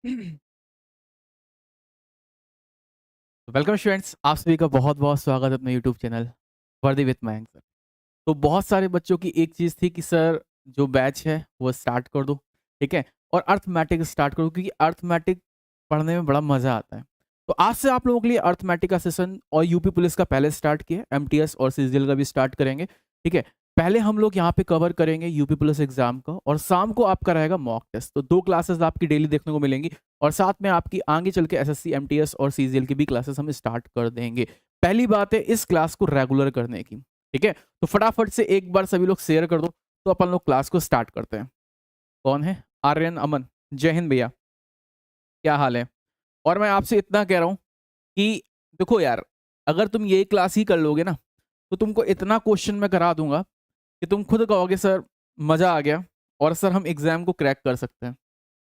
Welcome students, आप सभी का बहुत बहुत स्वागत है अपने यूट्यूब चैनल वर्दी विथ मयंक सर। तो बहुत सारे बच्चों की एक चीज़ थी कि सर जो बैच है वो स्टार्ट कर दो, ठीक है, और अर्थमेटिक स्टार्ट करो क्योंकि अर्थमेटिक पढ़ने में बड़ा मज़ा आता है। तो आज से आप लोगों के लिए अर्थमेटिक का सेशन और यूपी पुलिस का पहले स्टार्ट किया, एमटीएस और सीजीएल का भी स्टार्ट करेंगे, ठीक है। पहले हम लोग यहाँ पे कवर करेंगे यूपी पुलिस एग्जाम का और शाम को आपका रहेगा मॉक टेस्ट। तो दो क्लासेस आपकी डेली देखने को मिलेंगी और साथ में आपकी आगे चल के एसएससी, एमटीएस और सीजीएल की भी क्लासेस हम स्टार्ट कर देंगे। पहली बात है इस क्लास को रेगुलर करने की, ठीक है। तो फटाफट से एक बार सभी लोग शेयर कर दो तो अपन लोग क्लास को स्टार्ट करते हैं। कौन है? आर्यन, अमन, जय हिंद भैया, क्या हाल है? और मैं आपसे इतना कह रहा हूं कि देखो यार, अगर तुम ये क्लास ही कर लोगे ना तो तुमको इतना क्वेश्चन मैं करा दूंगा कि तुम खुद कहोगे सर मजा आ गया और सर हम एग्जाम को क्रैक कर सकते हैं,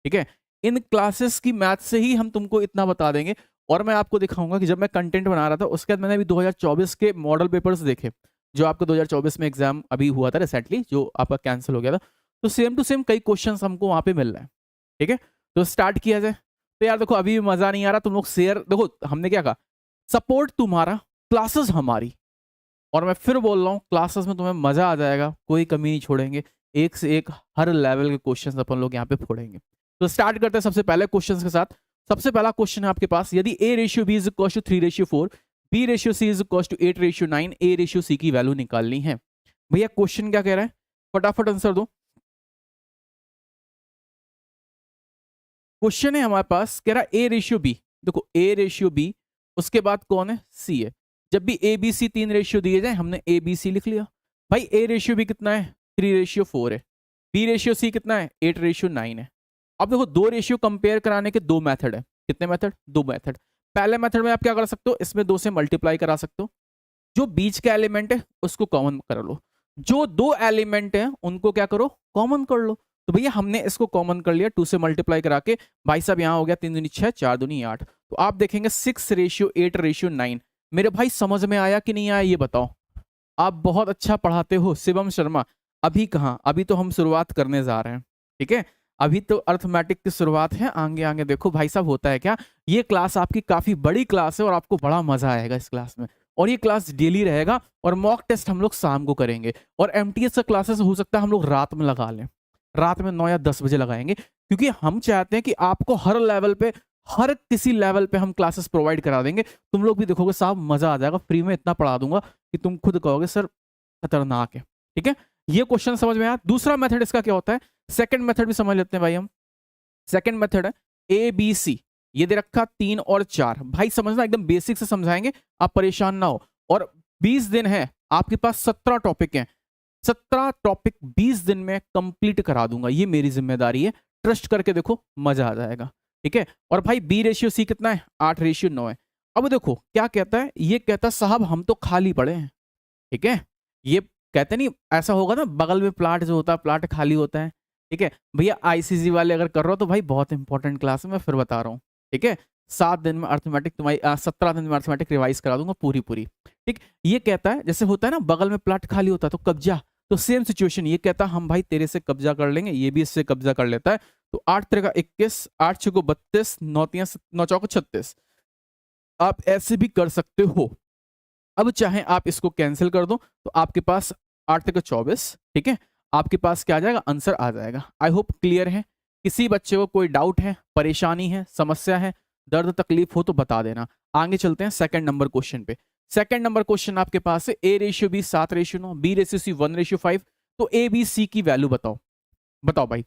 ठीक है। इन क्लासेस की मैथ से ही हम तुमको इतना बता देंगे। और मैं आपको दिखाऊंगा कि जब मैं कंटेंट बना रहा था उसके बाद मैंने अभी 2024 के मॉडल पेपर्स देखे, जो आपको 2024 में एग्जाम अभी हुआ था रिसेंटली, जो आपका कैंसिल हो गया था। तो सेम टू सेम कई क्वेश्चन हमको वहां पे मिल रहे हैं, ठीक है। तो स्टार्ट किया जाए। तो यार देखो, अभी भी मजा नहीं आ रहा, तुम लोग शेयर देखो, हमने क्या कहा, सपोर्ट तुम्हारा, क्लासेस हमारी। और मैं फिर बोल रहा हूँ, क्लासेस में तुम्हें मजा आ जाएगा, कोई कमी नहीं छोड़ेंगे। एक से एक हर लेवल के क्वेश्चंस अपन लोग यहाँ पे फोड़ेंगे। तो स्टार्ट करते हैं सबसे पहले क्वेश्चंस के साथ। सबसे पहला क्वेश्चन है आपके पास, यदि A ratio B is equal to 3:4, B ratio C is equal to 8:9, A ratio C की वैल्यू निकालनी है। भैया क्वेश्चन क्या कह रहा है, फटाफट आंसर दो। क्वेश्चन है हमारे पास, कह रहा ए रेशियो बी। देखो ए रेशियो बी, उसके बाद कौन है? सी है। जब भी ए बी सी तीन रेशियो दिए जाए, हमने ए बी सी लिख लिया। भाई ए रेशियो बी कितना है? 3:4 है। बी रेशियो सी कितना है? 8:9 है। अब देखो, दो रेशियो कंपेयर कराने के दो मेथड है। कितने मेथड? दो मेथड। पहले मेथड में आप क्या कर सकते हो, इसमें दो से मल्टीप्लाई करा सकते हो। जो बीच का एलिमेंट है उसको कॉमन कर लो, जो दो एलिमेंट है उनको क्या करो, कॉमन कर लो। तो भैया हमने इसको कॉमन कर लिया, 2 से मल्टीप्लाई करा के। भाई साहब यहाँ हो गया 3 दूनी 6, 4 दूनी 8। तो आप देखेंगे 6:8:9। मेरे भाई समझ में आया कि नहीं आया ये बताओ। आप बहुत अच्छा पढ़ाते हो शिवम शर्मा। अभी कहाँ, अभी तो हम शुरुआत करने जा रहे हैं, ठीक है। अभी तो अर्थमेटिक की शुरुआत है, आगे आगे देखो भाई साहब होता है क्या। ये क्लास आपकी काफी बड़ी क्लास है और आपको बड़ा मजा आएगा इस क्लास में। और ये क्लास डेली रहेगा और मॉक टेस्ट हम लोग शाम को करेंगे। और एमटीएस का क्लासेस हो सकता है हम लोग रात में लगा लें, रात में 9 या 10 बजे लगाएंगे, क्योंकि हम चाहते हैं कि आपको हर लेवल पे, हर किसी लेवल पे हम क्लासेस प्रोवाइड करा देंगे। तुम लोग भी देखोगे साहब मजा आ जाएगा, फ्री में इतना पढ़ा दूंगा कि तुम खुद कहोगे सर खतरनाक है, ठीक है। ये क्वेश्चन समझ में आया। दूसरा मेथड इसका क्या होता है, सेकंड मेथड भी समझ लेते हैं भाई हम। सेकंड मेथड है ए बी सी, ये दे रखा 3 और 4। भाई समझना, एकदम बेसिक से समझाएंगे, आप परेशान ना हो। और 20 दिन है आपके पास, 17 टॉपिक हैं। 17 टॉपिक 20 दिन में कंप्लीट करा दूंगा, ये मेरी जिम्मेदारी है। ट्रस्ट करके देखो, मजा आ जाएगा, ठीक है। और भाई बी रेशियो सी कितना है? 8:9 है। अब देखो क्या कहता है, ये कहता है साहब हम तो खाली पड़े हैं, ठीक है। ये कहते नहीं, ऐसा होगा ना, बगल में प्लाट जो होता है, प्लाट खाली होता है, ठीक है। भैया आईसीजी वाले अगर कर रहे हो तो भाई बहुत इंपॉर्टेंट क्लास है, मैं फिर बता रहा हूँ, ठीक है। 7 दिन में अर्थमेटिक तुम्हारी 17 दिन में अर्थमेटिक रिवाइज करा दूंगा पूरी पूरी, ठीक। ये कहता है, जैसे होता है ना बगल में प्लाट खाली होता है तो कब्जा, तो सेम सिचुएशन, ये कहता है हम भाई तेरे से कब्जा कर लेंगे, ये भी इससे कब्जा कर लेता है। तो 8 3 का 21, 8 6 को 32, 9 3 9 4 36। आप ऐसे भी कर सकते हो। अब चाहे आप इसको कैंसिल कर दो तो आपके पास 8 3 का 24, ठीक है। आपके पास क्या आ जाएगा? आंसर आ जाएगा। आई होप क्लियर है। किसी बच्चे को कोई डाउट है, परेशानी है, समस्या है, दर्द तकलीफ हो तो बता देना। आगे चलते हैं सेकंड नंबर क्वेश्चन पे। सेकंड नंबर क्वेश्चन आपके पास है A ratio B 7:9, B ratio C 1:5। तो ए बी सी की वैल्यू बताओ। बताओ भाई,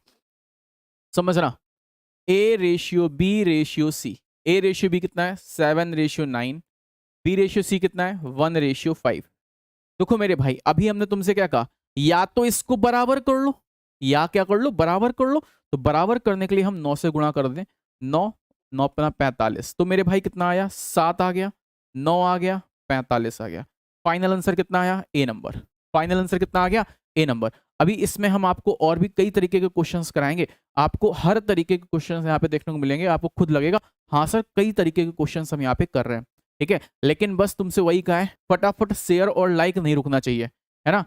समझना। A ratio B ratio C, A ratio B कितना है? 7:9। बी रेशियो सी कितना है? 1:5। देखो मेरे भाई, अभी हमने तुमसे क्या कहा, या तो इसको बराबर कर लो, या क्या कर लो, बराबर कर लो। तो बराबर करने के लिए हम 9 से गुणा कर दें। 9 9 अपना 45। तो मेरे भाई कितना आया? 7 आ गया, 9 आ गया, 45 आ गया। फाइनल आंसर कितना आया? ए नंबर। फाइनल आंसर कितना आ गया? ए नंबर। अभी इसमें हम आपको और भी कई तरीके के क्वेश्चंस कराएंगे। आपको हर तरीके के क्वेश्चंस यहाँ पे देखने को मिलेंगे, आपको खुद लगेगा हाँ सर कई तरीके के क्वेश्चंस हम यहाँ पे कर रहे हैं, ठीक है। लेकिन बस तुमसे वही कहा है, फटाफट शेयर और लाइक नहीं रुकना चाहिए, है ना।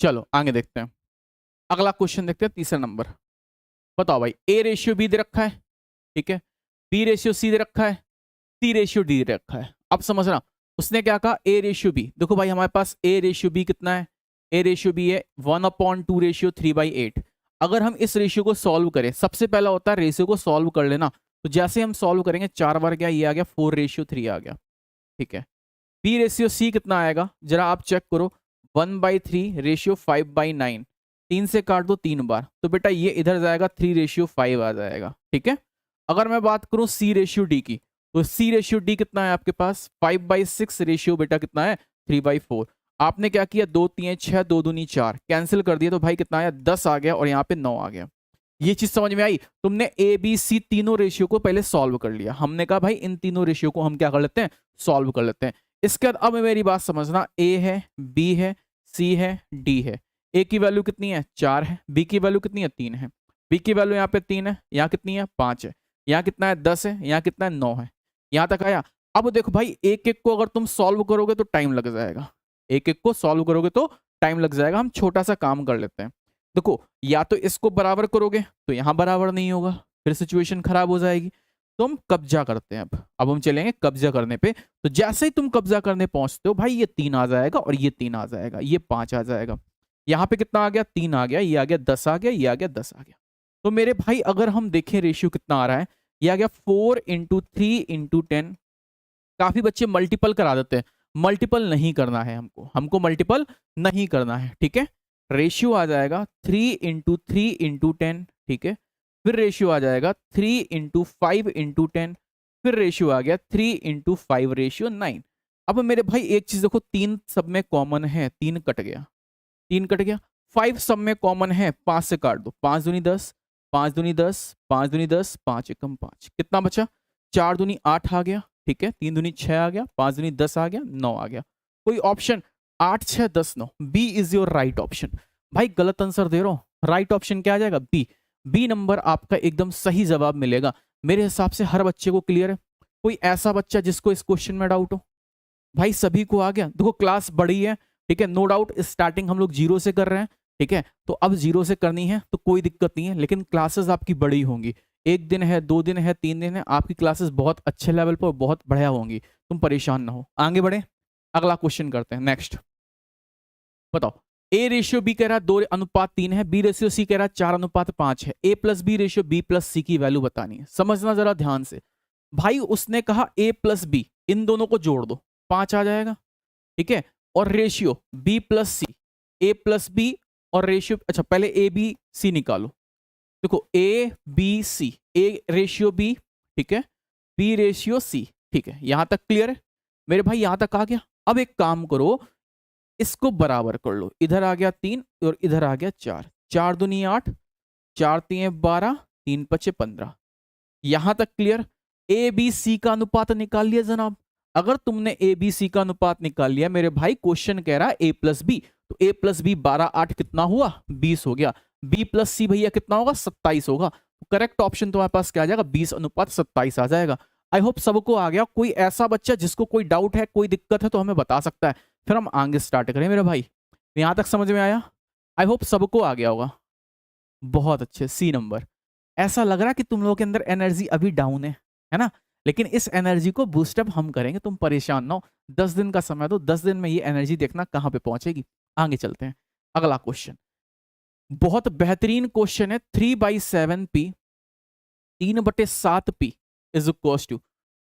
चलो आगे देखते हैं, अगला क्वेश्चन देखते हैं, तीसरा नंबर। बताओ भाई, ए रेशियो बी दे रखा है, ठीक है, बी रेशियो सी दे रखा है, सी रेशियो डी दे रखा है। अब समझना, उसने क्या कहा, ए रेशियो बी। देखो भाई हमारे पास ए रेशियो बी कितना है, ए रेशियो बी है 1/2 रेशियो 3/8। अगर हम इस रेशियो को सॉल्व करें, सबसे पहला होता है रेशियो को सॉल्व कर लेना। तो जैसे हम सॉल्व करेंगे 4 बार गया, ये आ गया 4:3 आ गया, ठीक है। बी रेशियो सी कितना आएगा, जरा आप चेक करो, 1/3 रेशियो 5/9, 3 से काट दो 3 बार, तो बेटा ये इधर जाएगा 3:5 आ जाएगा, ठीक है। अगर मैं बात करूं सी रेशियो डी की, तो सी रेशियो डी कितना है आपके पास, 5/6 रेशियो बेटा कितना है 3/4। आपने क्या किया, 2 3 6, 2 दूनी 4, कैंसिल कर दिया, तो भाई कितना आया 10 आ गया, और यहाँ पे 9 आ गया। ये चीज समझ में आई, तुमने ए बी सी तीनों रेशियो को पहले सॉल्व कर लिया। हमने कहा भाई इन तीनों रेशियो को हम क्या कर लेते हैं, सॉल्व कर लेते हैं। इसके बाद अब मेरी बात समझना, ए है, बी है, सी है, डी है। ए की वैल्यू कितनी है 4 है, बी की वैल्यू कितनी है 3 है, बी की वैल्यू यहाँ पे 3 है, यहाँ कितनी है 5 है, यहाँ कितना है 10 है, यहाँ कितना है 9 है। यहाँ तक आया। अब देखो भाई एक एक को अगर तुम सॉल्व करोगे तो टाइम लग जाएगा, एक एक को सॉल्व करोगे तो टाइम लग जाएगा। हम छोटा सा काम कर लेते हैं। देखो या तो इसको बराबर करोगे तो यहाँ बराबर नहीं होगा, फिर सिचुएशन खराब हो जाएगी। तो हम कब्जा करते हैं। अब हम चलेंगे कब्जा करने पे। तो जैसे ही तुम कब्जा करने पहुंचते हो भाई, ये 3 आ जाएगा और ये 3 आ जाएगा, ये 5 आ जाएगा। यहाँ पे कितना आ गया, 3 आ गया, ये आ गया 10 आ गया, ये आ गया 10 आ गया। तो मेरे भाई अगर हम देखें रेशियो कितना आ रहा है, ये आ गया 4 × 3 × 10। काफी बच्चे मल्टीपल करा देते हैं, मल्टीपल नहीं करना है हमको, हमको मल्टीपल नहीं करना है, ठीक है। रेशियो आ जाएगा 3 × 3 × 10, ठीक है। फिर रेशियो आ जाएगा 3 × 5 × 10, फिर रेशियो आ गया 3 × 5 रेशियो 9। अब मेरे भाई एक चीज देखो, 3 सब में कॉमन है, 3 कट गया, 3 कट गया। 5 सब में कॉमन है, 5 से काट दो, 5 दूनी 10, 5 दूनी 10, 5 दूनी 10, 5 एकम 5, कितना बचा, 4 दूनी 8 आ गया, ठीक है, 3 दूनी 6 आ गया, 5 दूनी 10 आ गया, 9 आ गया। कोई option 8 6 10 9, B is your right option. भाई गलत आंसर दे रहा हूं, राइट ऑप्शन क्या आ जाएगा, बी। बी नंबर आपका एकदम सही जवाब मिलेगा। मेरे हिसाब से हर बच्चे को क्लियर है। कोई ऐसा बच्चा जिसको इस क्वेश्चन में डाउट हो, भाई सभी को आ गया। देखो क्लास बड़ी है, ठीक है, नो डाउट स्टार्टिंग हम लोग 0 से कर रहे हैं, ठीक है। तो अब 0 से करनी है तो कोई दिक्कत नहीं है, लेकिन क्लासेस आपकी बड़ी होंगी। 1 दिन है, 2 दिन है, 3 दिन है, आपकी क्लासेस बहुत अच्छे लेवल पर बहुत बढ़िया होंगी, तुम परेशान ना हो। आगे बढ़े, अगला क्वेश्चन करते हैं, नेक्स्ट। बताओ, ए रेशियो बी कह रहा है 2:3 है, बी रेशियो सी कह रहा है 4:5 है। A plus B ratio B plus C की वैल्यू बतानी है। समझना जरा ध्यान से भाई, उसने कहा ए प्लस बी, इन दोनों को जोड़ दो, 5 आ जाएगा, ठीक है। और ratio B plus C, A plus B और रेशियो, अच्छा पहले ए बी सी निकालो। देखो A B C, A ratio B, ठीक है, बी रेशियो सी, ठीक है, यहां तक क्लियर है मेरे भाई, यहां तक आ गया। अब एक काम करो, इसको बराबर कर लो, इधर आ गया 3 और इधर आ गया 4, 4 दूनी 8, 4 3 12, 3 5 15। यहां तक क्लियर। ए बी सी का अनुपात निकाल लिया जनाब। अगर तुमने ए बी सी का अनुपात निकाल लिया मेरे भाई, क्वेश्चन कह रहा है ए प्लस बी, तो ए प्लस बी 12 8 कितना हुआ, 20 हो गया। बी प्लस सी भैया कितना होगा, 27 होगा। करेक्ट ऑप्शन तुम्हारे पास क्या आ जाएगा, 20:27 आ जाएगा। आई होप सबको आ गया। कोई ऐसा बच्चा जिसको कोई डाउट है, कोई दिक्कत है तो हमें बता सकता है, फिर हम आगे स्टार्ट करें मेरे भाई। यहां तक समझ में आया, आई होप सबको आ गया होगा। बहुत अच्छे, सी नंबर। ऐसा लग रहा है कि तुम लोगों के अंदर एनर्जी अभी डाउन है ना, लेकिन इस एनर्जी को बूस्टअप हम करेंगे, तुम परेशान ना हो। 10 दिन का समय दो, 10 दिन में ये एनर्जी देखना कहां पे पहुंचेगी। आगे चलते हैं, अगला क्वेश्चन बहुत बेहतरीन क्वेश्चन है। 3/7p 3/7p is equal to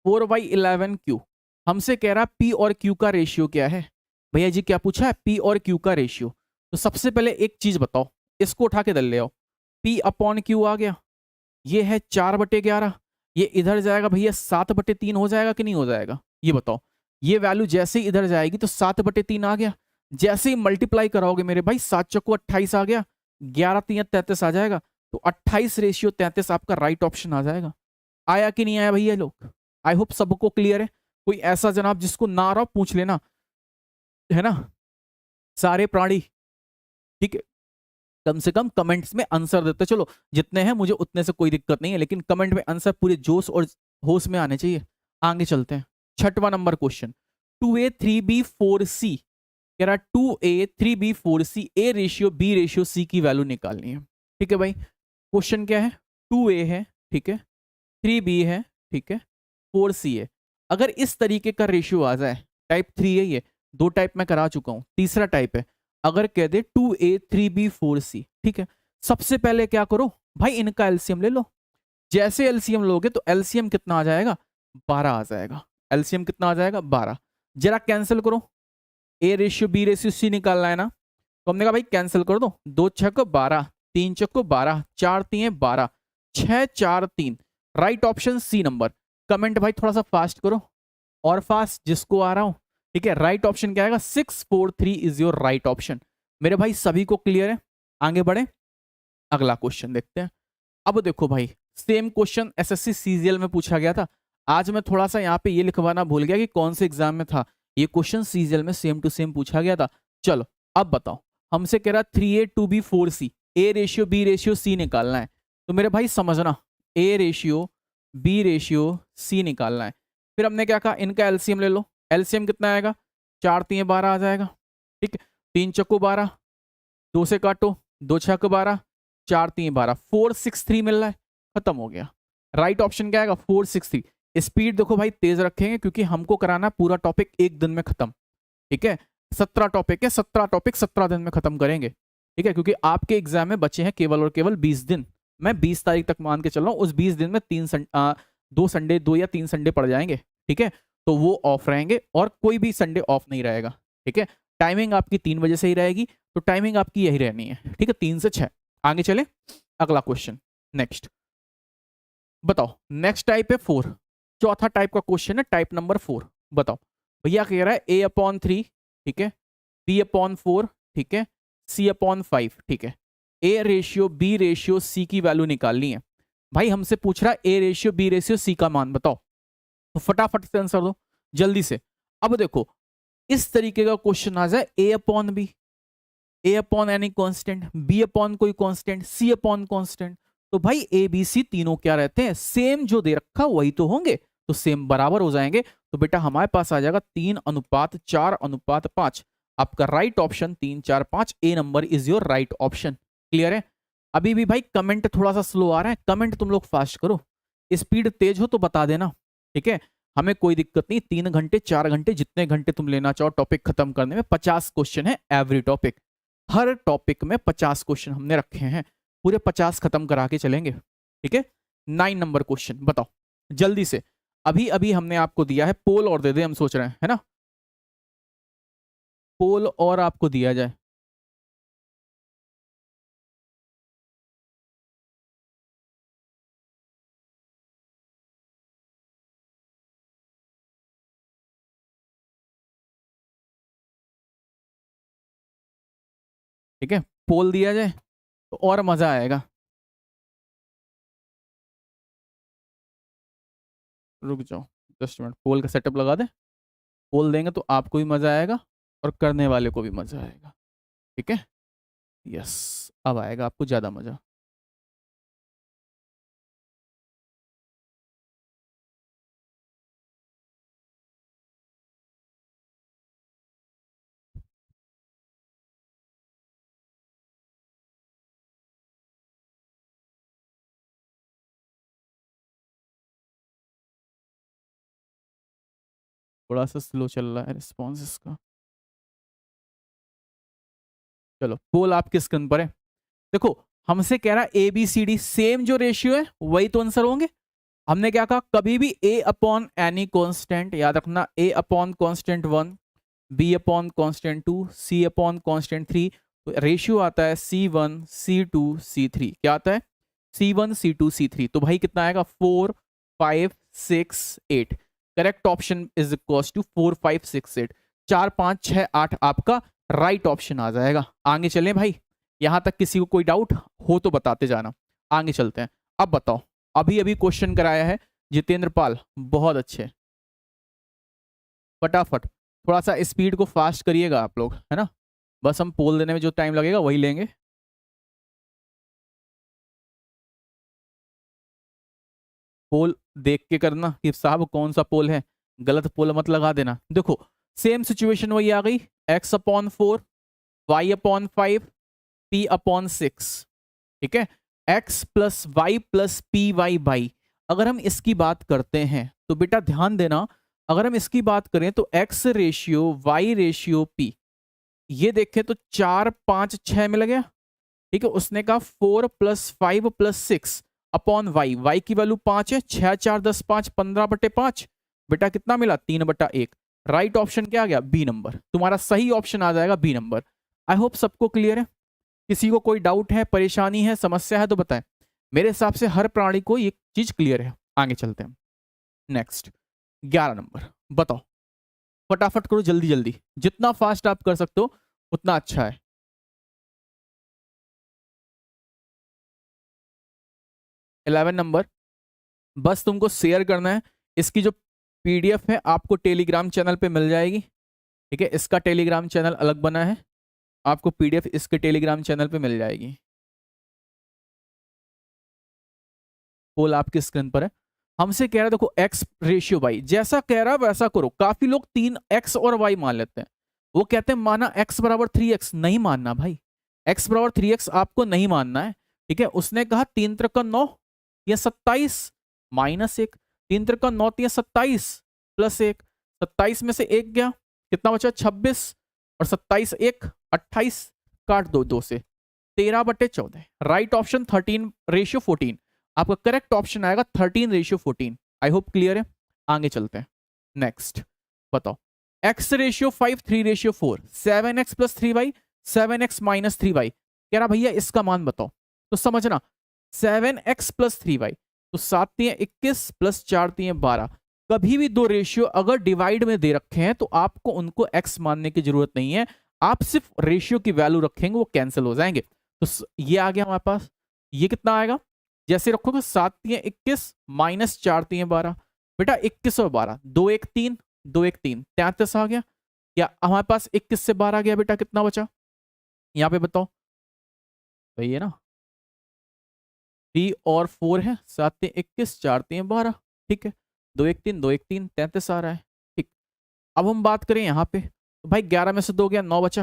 4/11q। हमसे कह रहा p और q का रेशियो क्या है। भैया जी क्या पूछा है, p और q का रेशियो। तो सबसे पहले एक चीज बताओ, इसको उठा के दल ले आओ, p/q आ गया, ये है 4/11, ये इधर जाएगा भैया 7/3 हो जाएगा कि नहीं हो जाएगा, ये बताओ। ये वैल्यू जैसे ही इधर जाएगी तो 7/3 आ गया। जैसे ही मल्टीप्लाई कराओगे मेरे भाई, 7 चौको 28 आ गया, 11 3 33 आ जाएगा। तो 28:33 आपका राइट ऑप्शन आ जाएगा। आया कि नहीं आया भैया लोग, आई होप सबको क्लियर है। कोई ऐसा जनाब जिसको ना आ रहा पूछ लेना, है ना, सारे प्राणी, ठीक है। कम से कम कमेंट्स में आंसर देते चलो, जितने हैं मुझे उतने से कोई दिक्कत नहीं है, लेकिन कमेंट में आंसर पूरे जोश और होश में आने चाहिए। आगे चलते हैं, 6वां number question. 2a 3b 4c कह रहा 2A 3B 4C A ratio B ratio C की वैल्यू निकालनी है। ठीक है भाई, क्वेश्चन क्या है, 2A है, ठीक है, 3B है, ठीक है, 4C है। अगर इस तरीके का रेशियो आ जाए, टाइप 3 है ये, दो टाइप में करा चुका हूं, तीसरा टाइप है, अगर कह दे 2A 3B 4C, ठीक है, सबसे पहले क्या करो भाई, इनका एलसीएम ले लो। जैसे एलसीएम लोगे तो एलसीएम कितना आ जाएगा, 12 आ जाएगा। एलसीएम कितना आ जाएगा, 12। जरा कैंसिल करो, A ratio B ratio C निकालना है ना, तो हमने कहा भाई कैंसिल कर दो, 2 छक 12, 3 चक 12, 4 3 12, 6 4 3, right option C number. Comment भाई थोड़ा सा फास्ट करो, और फास्ट जिसको आ रहा हो, ठीक है। राइट ऑप्शन क्या आएगा, 643 इज योर राइट ऑप्शन। मेरे भाई सभी को क्लियर है, आगे बढ़े, अगला क्वेश्चन देखते हैं। अब देखो भाई, सेम क्वेश्चन एसएससी सीजीएल में पूछा गया था। आज मैं थोड़ा सा यहाँ पे ये लिखवाना भूल गया कि कौन से एग्जाम में था ये क्वेश्चन, सीजीएल में सेम टू सेम पूछा गया था। चलो अब बताओ, हमसे कह रहा 3A 2B 4C A ratio B ratio C निकालना है। तो मेरे भाई समझना, A ratio B ratio C निकालना है। फिर हमने क्या कहा, इनका एलसीएम ले लो। एलसीएम कितना आएगा, 4 3 12 आ जाएगा, ठीक है, 3 चक्को 12, 2 से काटो, 2 छक 12, 4 3 12, 463 मिल रहा है, खत्म हो गया। राइट ऑप्शन क्या आएगा, 463। स्पीड देखो भाई तेज रखेंगे क्योंकि हमको कराना पूरा टॉपिक एक दिन में खत्म, ठीक है। 17 टॉपिक है, 17 टॉपिक 17 दिन में खत्म करेंगे, ठीक है, क्योंकि आपके एग्जाम में बचे हैं केवल और केवल 20 दिन। मैं 20 तारीख तक मान के चल रहा हूँ, उस 20 दिन में 2 या 3 संडे पड़ जाएंगे, ठीक है, तो वो ऑफ रहेंगे और कोई भी संडे ऑफ नहीं रहेगा, ठीक है। टाइमिंग आपकी 3 बजे से ही रहेगी, तो टाइमिंग आपकी यही रहनी है, ठीक है, 3 से 6। आगे चले, अगला क्वेश्चन नेक्स्ट बताओ। नेक्स्ट टाइप है 4, चौथा टाइप का क्वेश्चन है, टाइप नंबर 4। बताओ भैया, कह रहा है A/3, ठीक है, B/4, ठीक है, C/5, ठीक है, A ratio B ratio C की वैल्यू निकालनी है। भाई हमसे पूछ रहा है A ratio B ratio C का मान बताओ, तो फटाफट से आंसर दो जल्दी से। अब देखो, इस तरीके का क्वेश्चन आ जाए, A/B, A/ any constant, B/ कोई कांस्टेंट, C/ कांस्टेंट, तो भाई ए बी सी तीनों क्या रहते हैं, सेम जो दे रखा वही तो होंगे, तो सेम बराबर हो जाएंगे। तो बेटा हमारे पास आ जाएगा 3:4:5। आपका right option 3 4 5, A number is your right option. Clear है। अभी भी भाई कमेंट थोड़ा सा स्लो आ रहा है, कमेंट तुम लोग फास्ट करो, स्पीड तेज हो तो बता देना, ठीक है, हमें कोई दिक्कत नहीं। 3 घंटे 4 घंटे जितने घंटे तुम लेना चाहो टॉपिक खत्म करने में, 50 क्वेश्चन है एवरी टॉपिक, हर टॉपिक में 50 क्वेश्चन हमने रखे हैं, पूरे 50 खत्म करा के चलेंगे, ठीक है। 9 नंबर क्वेश्चन बताओ जल्दी से। अभी अभी हमने आपको दिया है, पोल और दे दे, हम सोच रहे हैं, है ना, पोल और आपको दिया जाए। ठीक है, पोल दिया जाए तो और मजा आएगा। रुक जाओ 10 मिनट, पोल का सेटअप लगा दे। पोल देंगे तो आपको भी मजा आएगा और करने वाले को भी मजा आएगा, ठीक है। यस, अब आएगा आपको ज्यादा मजा। थोड़ा सा स्लो चल रहा है रिस्पॉन्स इसका। चलो, पोल आपकी स्क्रीन पर है। देखो, हमसे कह रहा है A B C D same जो रेशियो है वही तो आंसर होंगे। हमने क्या कहा, कभी भी ए अपॉन एनी कांस्टेंट, याद रखना, A upon constant 1, B/ constant 2, C/ constant 3, तो रेशियो आता है C1 C2 C3। क्या आता है, C1 C2 C3। तो भाई कितना आएगा, 4 5 6 8। Correct option is equals to 4 5 6 8, 4 5 6 8 आपका राइट ऑप्शन आ जाएगा। आगे चलें भाई, यहां तक किसी को कोई डाउट हो तो बताते जाना। आगे चलते हैं। अब बताओ, अभी अभी क्वेश्चन कराया है जितेंद्र पाल, बहुत अच्छे, फटाफट थोड़ा सा स्पीड को फास्ट करिएगा आप लोग, है ना, बस हम पोल देने में जो टाइम लगेगा वही लेंगे। पोल देख के करना कि साहब कौन सा पोल है, गलत पोल मत लगा देना। देखो, सेम सिचुएशन वही आ गई, x upon 4, y upon 5, p upon 6। ठीक है, x plus y plus p y by, अगर हम इसकी बात करते हैं तो बेटा ध्यान देना, अगर हम इसकी बात करें तो x ratio y ratio p, ये देखें तो 4 5 6 मिल गया। ठीक है, उसने कहा 4 plus 5 plus 6 upon y, y की वैल्यू 5 है, 6 4 10 5 15/5, बेटा कितना मिला 3/1। राइट ऑप्शन क्या आ गया, बी नंबर, तुम्हारा सही ऑप्शन आ जाएगा बी नंबर। आई होप सबको क्लियर है। किसी को कोई डाउट है, परेशानी है, समस्या है तो बताएं। मेरे हिसाब से हर प्राणी को ये चीज क्लियर है। आगे चलते हैं नेक्स्ट 11 नंबर, बताओ फटाफट करो, जल्दी जल्दी, जितना फास्ट आप कर सकते हो उतना अच्छा है। 11 नंबर, बस तुमको शेयर करना है। इसकी जो पीडीएफ है आपको टेलीग्राम चैनल पे मिल जाएगी। ठीक है, इसका टेलीग्राम चैनल अलग बना है, आपको पीडीएफ इसके टेलीग्राम चैनल पे मिल जाएगी। पोल आपकी स्क्रीन पर है। हमसे कह रहा है देखो एक्स रेशियो वाई, जैसा कह रहा है वैसा करो। काफी लोग 3x और y मान लेते हैं, वो कहते हैं माना x बराबर 3x, नहीं मानना भाई, x बराबर 3x आपको नहीं मानना है। ठीक है, उसने कहा 3 त्रिक 9 या 27 माइनस 1, 3 त्रिक 9 या 27 प्लस 1, 27 में से 1 गया, कितना बचा 26, और 27 1 28, काट दो 2 से, 13/14। राइट ऑप्शन 13:14, आपका करेक्ट ऑप्शन आएगा 13:14। आई होप क्लियर है। आगे चलते हैं नेक्स्ट, बताओ x ratio 5 3:4, 7x plus 3y 7x minus 3y, कह रहा भैया इसका मान बताओ। तो समझना 7x प्लस 3y, तो 7 3 21 प्लस 4 3 12। कभी भी दो रेशियो अगर डिवाइड में दे रखे हैं तो आपको उनको x मानने की जरूरत नहीं है, आप सिर्फ रेशियो की वैल्यू रखेंगे, वो कैंसिल हो जाएंगे। तो ये आ गया हमारे पास, ये कितना आएगा, जैसे रखोगे 7 3 21 माइनस 4 3 12, बेटा 21 और 12 2 1 3 2 1 3 33 आ गया। या हमारे पास 21 से 12 गया, बेटा कितना बचा यहाँ पे बताओ, सही है ना, 3 और 4 है, 7 3 21 4 3 12। ठीक है, 2 1 3 2 1 3 33 आ रहा है। ठीक, अब हम बात करें यहाँ पे, तो भाई 11 में से 2 गया 9 बचा।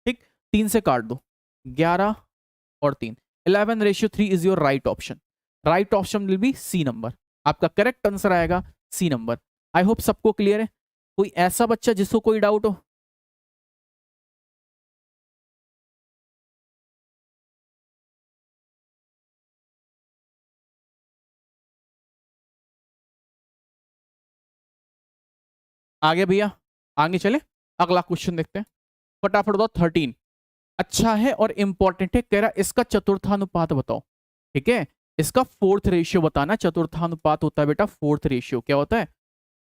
ठीक, 3 से काट दो, 11 और 3, 11:3 is your right option. Right option will be C number, आपका करेक्ट आंसर आएगा सी नंबर। आई होप सबको क्लियर है। कोई ऐसा बच्चा जिसको कोई डाउट हो? आगे भैया, आगे चले, अगला क्वेश्चन देखते हैं, फटाफट दो। 13 अच्छा है और इंपॉर्टेंट है, कह रहा इसका चतुर्थानुपात बताओ। ठीक है, इसका फोर्थ रेशियो बताना। चतुर्थानुपात होता है बेटा फोर्थ रेशियो, क्या होता है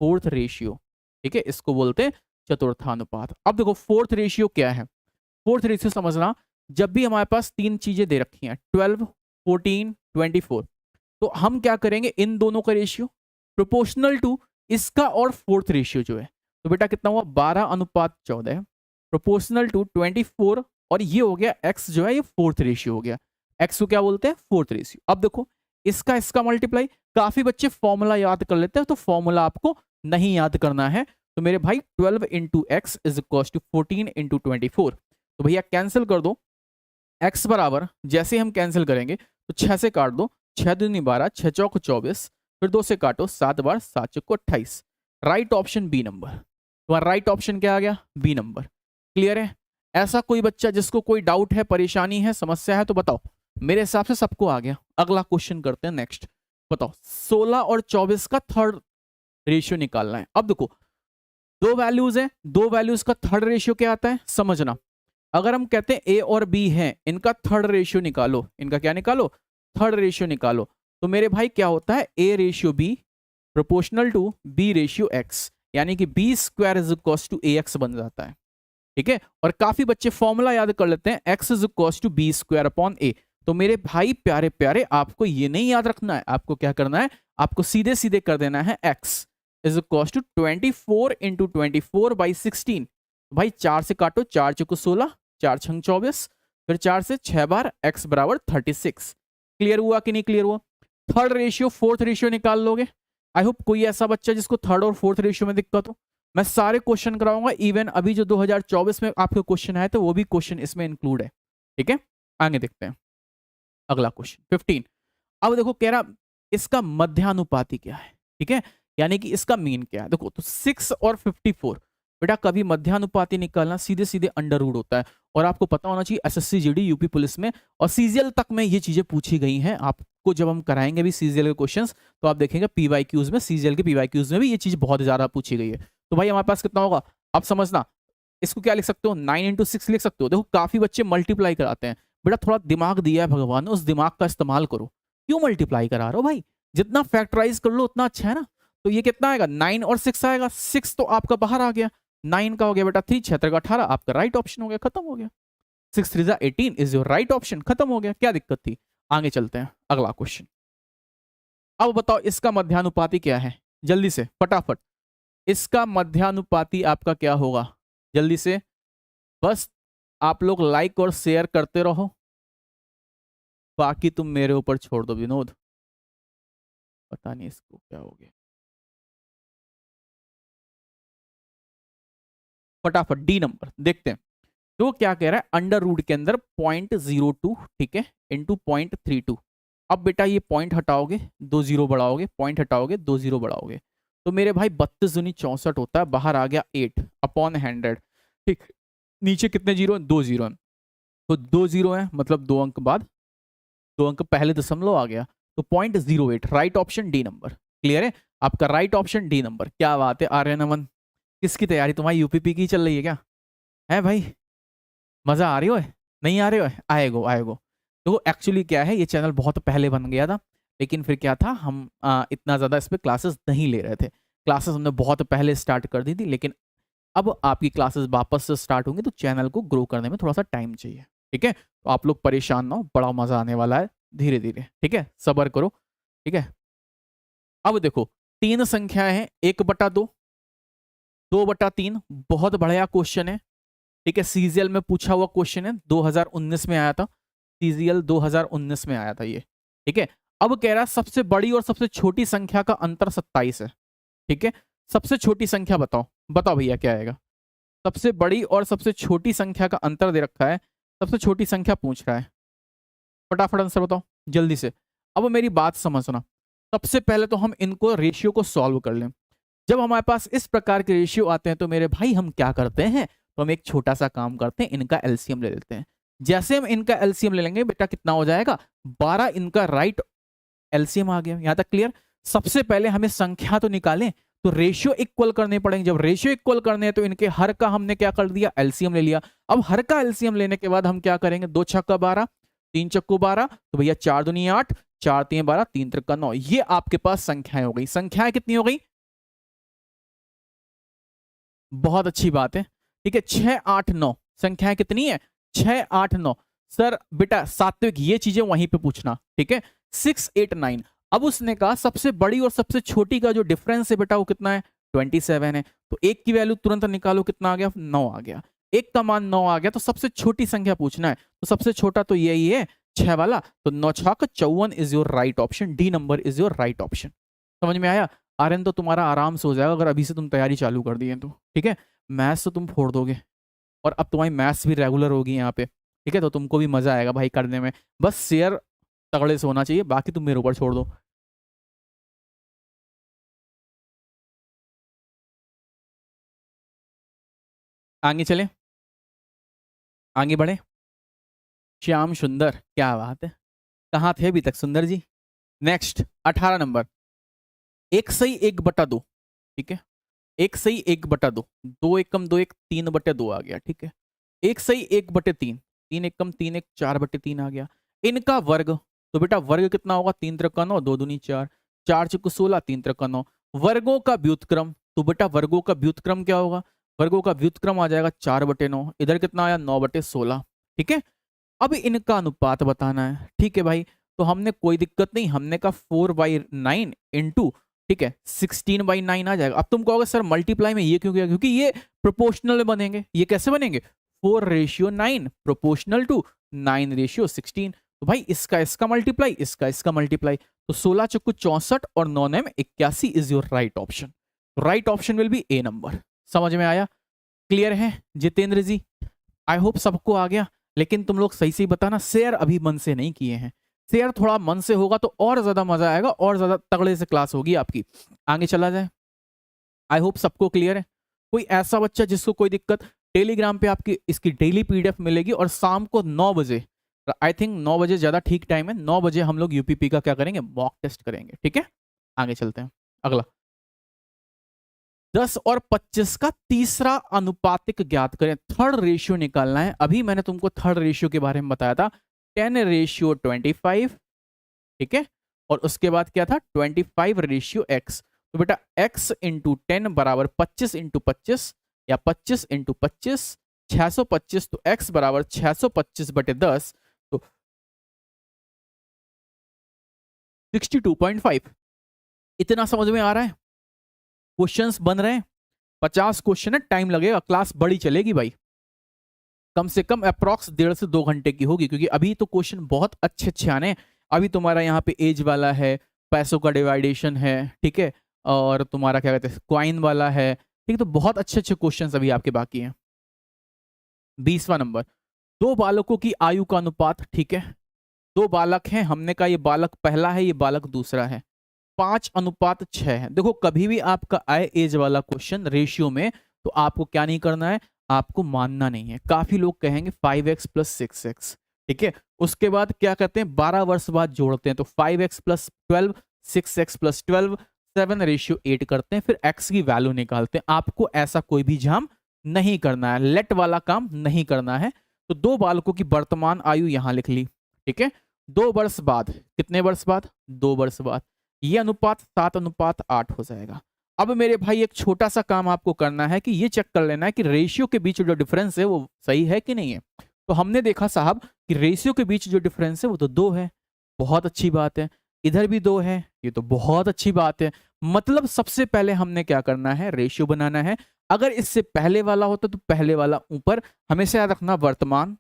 फोर्थ रेशियो। ठीक है, इसको बोलते हैं चतुर्थानुपात। अब देखो फोर्थ रेशियो क्या है, फोर्थ रेशियो समझना, जब भी हमारे पास तीन चीजें दे रखी हैं 12 14 24, तो हम क्या करेंगे, इन दोनों का रेशियो प्रोपोर्शनल टू इसका और फोर्थ रेशियो जो है, तो बेटा कितना हुआ 12:14 प्रोपोर्शनल टू 24, और ये हो गया x जो है ये फोर्थ रेशियो हो गया। x को क्या बोलते हैं फोर्थ रेशियो। अब देखो इसका इसका मल्टीप्लाई, काफी बच्चे फॉर्मूला याद कर लेते हैं, तो फॉर्मूला आपको नहीं याद करना है। तो मेरे भाई 12 into x is equal to 14 into 24, तो भैया कैंसिल कर दो। x बराबर जैसे हम कैंसिल करेंगे तो 6 से काट दो, 6 दूनी 12 6 चौक 24, फिर 2 से काटो 7 बार 7 चौक 28। राइट ऑप्शन बी नंबर, तुम्हारा राइट ऑप्शन क्या आ गया बी नंबर। क्लियर है? ऐसा कोई बच्चा जिसको कोई डाउट है, परेशानी है, समस्या है तो बताओ। मेरे हिसाब से सबको आ गया। अगला क्वेश्चन करते हैं नेक्स्ट, बताओ 16 और 24 का थर्ड रेशियो निकालना है। अब देखो दो वैल्यूज है, दो वैल्यूज का थर्ड रेशियो क्या आता है समझना। अगर हम कहते हैं ए और बी हैं, इनका थर्ड रेशियो निकालो, इनका क्या निकालो थर्ड रेशियो निकालो, तो मेरे भाई क्या होता है A ratio B proportional to B ratio x, यानी कि B square is equal to A x बन जाता है। ठीक है, और काफी बच्चे फॉर्मूला याद कर लेते हैं x is equal to B square upon A. तो मेरे भाई प्यारे प्यारे आपको ये नहीं याद रखना है, आपको क्या करना है, आपको सीधे सीधे कर देना है x is equal to 24 into 24/16। भाई 4 से काटो, 4 चौको 16 4 छंग 24, फिर 4 से 6 बार x बराबर 36। क्लियर हुआ कि नहीं क्लियर हुआ? थर्ड रेशियो फोर्थ रेशियो निकाल लोगे। आई होप कोई ऐसा बच्चा जिसको थर्ड और फोर्थ रेशियो में दिक्कत हो मैं सारे क्वेश्चन कराऊंगा, इवन अभी जो 2024 में आपके क्वेश्चन आए थे वो भी क्वेश्चन इसमें इंक्लूड है। ठीक है, आगे देखते हैं अगला क्वेश्चन 15। अब देखो कह रहा इसका मध्यानुपाती क्या है। ठीक है, यानी कि इसका मीन क्या है। देखो तो 6 और 54 बेटा कभी मध्यानुपाती निकालना सीधे सीधे अंडर रूट होता है, और आपको पता होना चाहिए एसएससी जीडी यूपी पुलिस में और सीजीएल तक में ये चीजें पूछी गई हैं। आपको जब हम कराएंगे भी सीजीएल के क्वेश्चंस तो आप देखेंगे पीवाईक्यूज में, सीजीएल के पीवाईक्यूज में भी ये चीज बहुत ज्यादा पूछी गई है। तो भाई हमारे पास कितना होगा अब समझना, इसको क्या लिख सकते हो 9 इंटू 6 लिख सकते हो। देखो काफी बच्चे मल्टीप्लाई कराते हैं, बेटा थोड़ा दिमाग दिया है भगवान ने, उस दिमाग का इस्तेमाल करो। क्यों मल्टीप्लाई करा रहे हो भाई, जितना फैक्टराइज कर लो उतना अच्छा है ना। तो ये कितना आएगा 9 और 6 आएगा, 6 तो आपका बाहर आ गया, 9 का हो गया बेटा 3, 6 का 18, आपका राइट ऑप्शन हो गया, खत्म हो गया। 6 3 18 इज योर राइट ऑप्शन, खत्म हो गया, क्या दिक्कत थी। आगे चलते हैं अगला क्वेश्चन। अब बताओ इसका मध्यानुपाती क्या है, जल्दी से फटाफट इसका मध्यानुपाती आपका क्या होगा, जल्दी से बस आप लोग लाइक और शेयर करते रहो, बाकी तुम मेरे ऊपर छोड़ दो विनोद, पता नहीं इसको क्या हो गया। फटाफट डी नंबर देखते हैं। तो क्या कह रहा है अंडर रूट के अंदर 0.02, ठीक है, इंटू 0.32। अब बेटा ये पॉइंट हटाओगे 2 जीरो बढ़ाओगे, पॉइंट हटाओगे 2 जीरो बढ़ाओगे, तो मेरे भाई 32 दूनी 64 होता है, बाहर आ गया 8 अपॉन 100। ठीक, नीचे कितने जीरो हैं, 2 जीरो हैं, तो 2 जीरो है मतलब 2 अंक बाद 2 अंक पहले दशमलव आ गया, तो 0.08 right option D number. Clear है, आपका राइट ऑप्शन डी नंबर। क्या बात है आर्यन अमन, किसकी तैयारी तुम्हारी यूपीपी की चल रही है क्या है भाई, मजा आ रही हो नहीं आ रही हो, आएगो आएगो। तो एक्चुअली क्या है ये चैनल बहुत पहले बन गया था, लेकिन फिर क्या था हम इतना ज़्यादा इस पर क्लासेस नहीं ले रहे थे, क्लासेस हमने बहुत पहले स्टार्ट कर दी थी, लेकिन अब आपकी क्लासेस वापस से स्टार्ट होंगी तो चैनल को ग्रो करने में थोड़ा सा टाइम चाहिए। ठीक है, तो आप लोग परेशान ना हो, बड़ा मजा आने वाला है धीरे धीरे, ठीक है, सब्र करो। ठीक है, अब देखो 3 संख्याएं हैं, 1/2, 2/3, बहुत बढ़िया क्वेश्चन है। ठीक है, सीजीएल में पूछा हुआ क्वेश्चन है, 2019 में आया था, सीजीएल 2019 में आया था ये। ठीक है, अब कह रहा है सबसे बड़ी और सबसे छोटी संख्या का अंतर 27 है। ठीक है, सबसे छोटी संख्या बताओ, बताओ भैया क्या आएगा। सबसे बड़ी और सबसे छोटी संख्या का अंतर दे रखा है, सबसे छोटी संख्या पूछ रहा है, फटाफट आंसर बताओ जल्दी से। अब मेरी बात समझना, सबसे पहले तो हम इनको रेशियो को सॉल्व कर लें। जब हमारे पास इस प्रकार के रेशियो आते हैं तो मेरे भाई हम क्या करते हैं, तो हम एक छोटा सा काम करते हैं, इनका एलसीएम ले लेते हैं। जैसे हम इनका एलसीएम ले लेंगे बेटा कितना हो जाएगा 12, इनका राइट एलसीएम आ गया। यहां तक क्लियर। सबसे पहले हमें संख्या तो निकालें, तो रेशियो इक्वल करने पड़ेंगे। जब रेशियो इक्वल करने हैं तो इनके हर का हमने क्या कर दिया, एलसीएम ले लिया। अब हर का एलसीएम लेने के बाद हम क्या करेंगे, 2 छक्का 12, 3 चक्कू 12, तो भैया 4 दूनी 8, 4 3 12, 3 त्रिका 9। ये आपके पास संख्याएं हो गई। संख्याएं कितनी हो गई, बहुत अच्छी बात है। ठीक है, 6 8 9 संख्याएं कितनी है, 6 8 9। सर बेटा सात्विक ये चीजें वहीं पे पूछना। ठीक है, 6 8 9। अब उसने कहा सबसे बड़ी और सबसे छोटी का जो डिफरेंस है बेटा वो कितना है, 27 है। तो एक की वैल्यू तुरंत निकालो, कितना आ गया, 9 आ गया। एक का मान 9 आ गया, तो सबसे छोटी संख्या पूछना है, तो सबसे छोटा तो यही है 6 वाला, तो 9 6 54 is your right option, D number is your right option. समझ में आया। आर्यन तो तुम्हारा आराम से हो जाएगा अगर अभी से तुम तैयारी चालू कर दिए तो। ठीक है, मैथ्स तो तुम फोड़ दोगे, और अब तुम्हारी मैथ्स भी रेगुलर होगी यहाँ पे। ठीक है, तो तुमको भी मजा आएगा भाई करने में। बस शेयर तगड़े से होना चाहिए, बाकी तुम मेरे ऊपर छोड़ दो। आगे चले, आगे बढ़े। श्याम सुंदर, क्या बात है, कहाँ थे अभी तक सुंदर जी। Next 18 number, 1/2। ठीक है, 1/2, 2 एकम 2 1, 3/2 आ गया। ठीक है, 1/3, 3 एकम 3 1, 4/3 आ गया। इनका वर्ग, तो बेटा वर्ग कितना होगा, 3 त्रिका 9, 2 दूनी 4, 4 चौको 16, 3 त्रिका 9। वर्गों का व्युत्क्रम, तो बेटा वर्गों का व्युत्क्रम क्या होगा, वर्गों का व्युत्क्रम आ जाएगा 4/9, इधर कितना आया 9/16। ठीक है, अब इनका अनुपात बताना है। ठीक है भाई, तो हमने कोई दिक्कत नहीं, हमने कहा 4/9 इंटू, ठीक है, 16/9 आ जाएगा। अब तुम कहोगे सर मल्टीप्लाई में ये क्यों किया, क्योंकि ये प्रोपोर्शनल में बनेंगे। ये कैसे बनेंगे, 4:9 प्रोपोर्शनल टू 9:16। तो भाई इसका मल्टीप्लाई, इसका मल्टीप्लाई, तो 16 चौको 64 और 9 9 81 is your right option. Right option will B A number. समझ में आया? क्लियर है जितेंद्र जी? आई होप सबको आ गया। लेकिन तुम लोग सही से बताना, शेयर अभी मन से नहीं किए हैं। शेयर थोड़ा मन से होगा तो और ज्यादा मजा आएगा, और ज्यादा तगड़े से क्लास होगी आपकी। आगे चला जाए। आई होप सबको क्लियर है। कोई ऐसा बच्चा जिसको कोई दिक्कत, टेलीग्राम पे आपकी इसकी डेली पीडीएफ मिलेगी, और शाम को 9 बजे, आई थिंक 9 बजे ज्यादा ठीक टाइम है, 9 बजे हम लोग यूपीपी का क्या करेंगे, मॉक टेस्ट करेंगे। ठीक है, आगे चलते हैं। अगला 10 और 25 का तीसरा अनुपातिक ज्ञात करें। थर्ड रेशियो निकालना है। अभी मैंने तुमको थर्ड रेशियो के बारे में बताया था, 10:25। ठीक है, और उसके बाद क्या था, 25:x। तो बेटा x इंटू 10 बराबर 25 इंटू 25, या 25 इंटू 25, 625। तो x बराबर 625/10, तो 62.5। इतना समझ में आ रहा है? क्वेश्चंस बन रहे हैं। 50 क्वेश्चन है, टाइम लगेगा, क्लास बड़ी चलेगी भाई। कम से कम अप्रॉक्स 1.5 से 2 घंटे की होगी, क्योंकि अभी तो क्वेश्चन बहुत अच्छे अच्छे आने हैं। अभी तुम्हारा यहाँ पे एज वाला है, पैसों का डिवाइडेशन है, ठीक है, और तुम्हारा क्या कहते हैं क्वाइन वाला है। ठीक है, तो बहुत अच्छे अच्छे क्वेश्चन अभी आपके बाकी हैं। 20वां नंबर, दो बालकों की आयु का अनुपात। ठीक है, दो बालक हैं, हमने कहा ये बालक पहला है, ये बालक दूसरा है। 5:6 है। देखो कभी भी आपका आए एज वाला क्वेश्चन रेशियो में, तो आपको क्या नहीं करना है, आपको मानना नहीं है। काफी लोग कहेंगे 5x + 6x। ठीक है, उसके बाद क्या कहते हैं, 12 वर्ष बाद जोड़ते हैं, तो 5x + 12, 6x + 12, 7:8 करते हैं, फिर x की वैल्यू निकालते हैं। आपको ऐसा कोई भी झाम नहीं करना है, लेट वाला काम नहीं करना है। तो दो बालकों की वर्तमान आयु यहां लिख ली। ठीक है, 2 वर्ष बाद, कितने वर्ष बाद, 2 वर्ष बाद, ये अनुपात 7:8 हो जाएगा। अब मेरे भाई एक छोटा सा काम आपको करना है कि ये चेक कर लेना है कि रेशियो के बीच जो डिफरेंस है वो सही है कि नहीं है। तो हमने देखा साहब कि रेशियो के बीच जो डिफरेंस है वो तो 2 है, बहुत अच्छी बात है। इधर भी 2 है, ये तो बहुत अच्छी बात है। मतलब सबसे पहले हमने क्या करना है, रेशियो बनाना है। अगर इससे पहले वाला होता तो पहले वाला ऊपर, हमेशा याद रखना वर्तमान,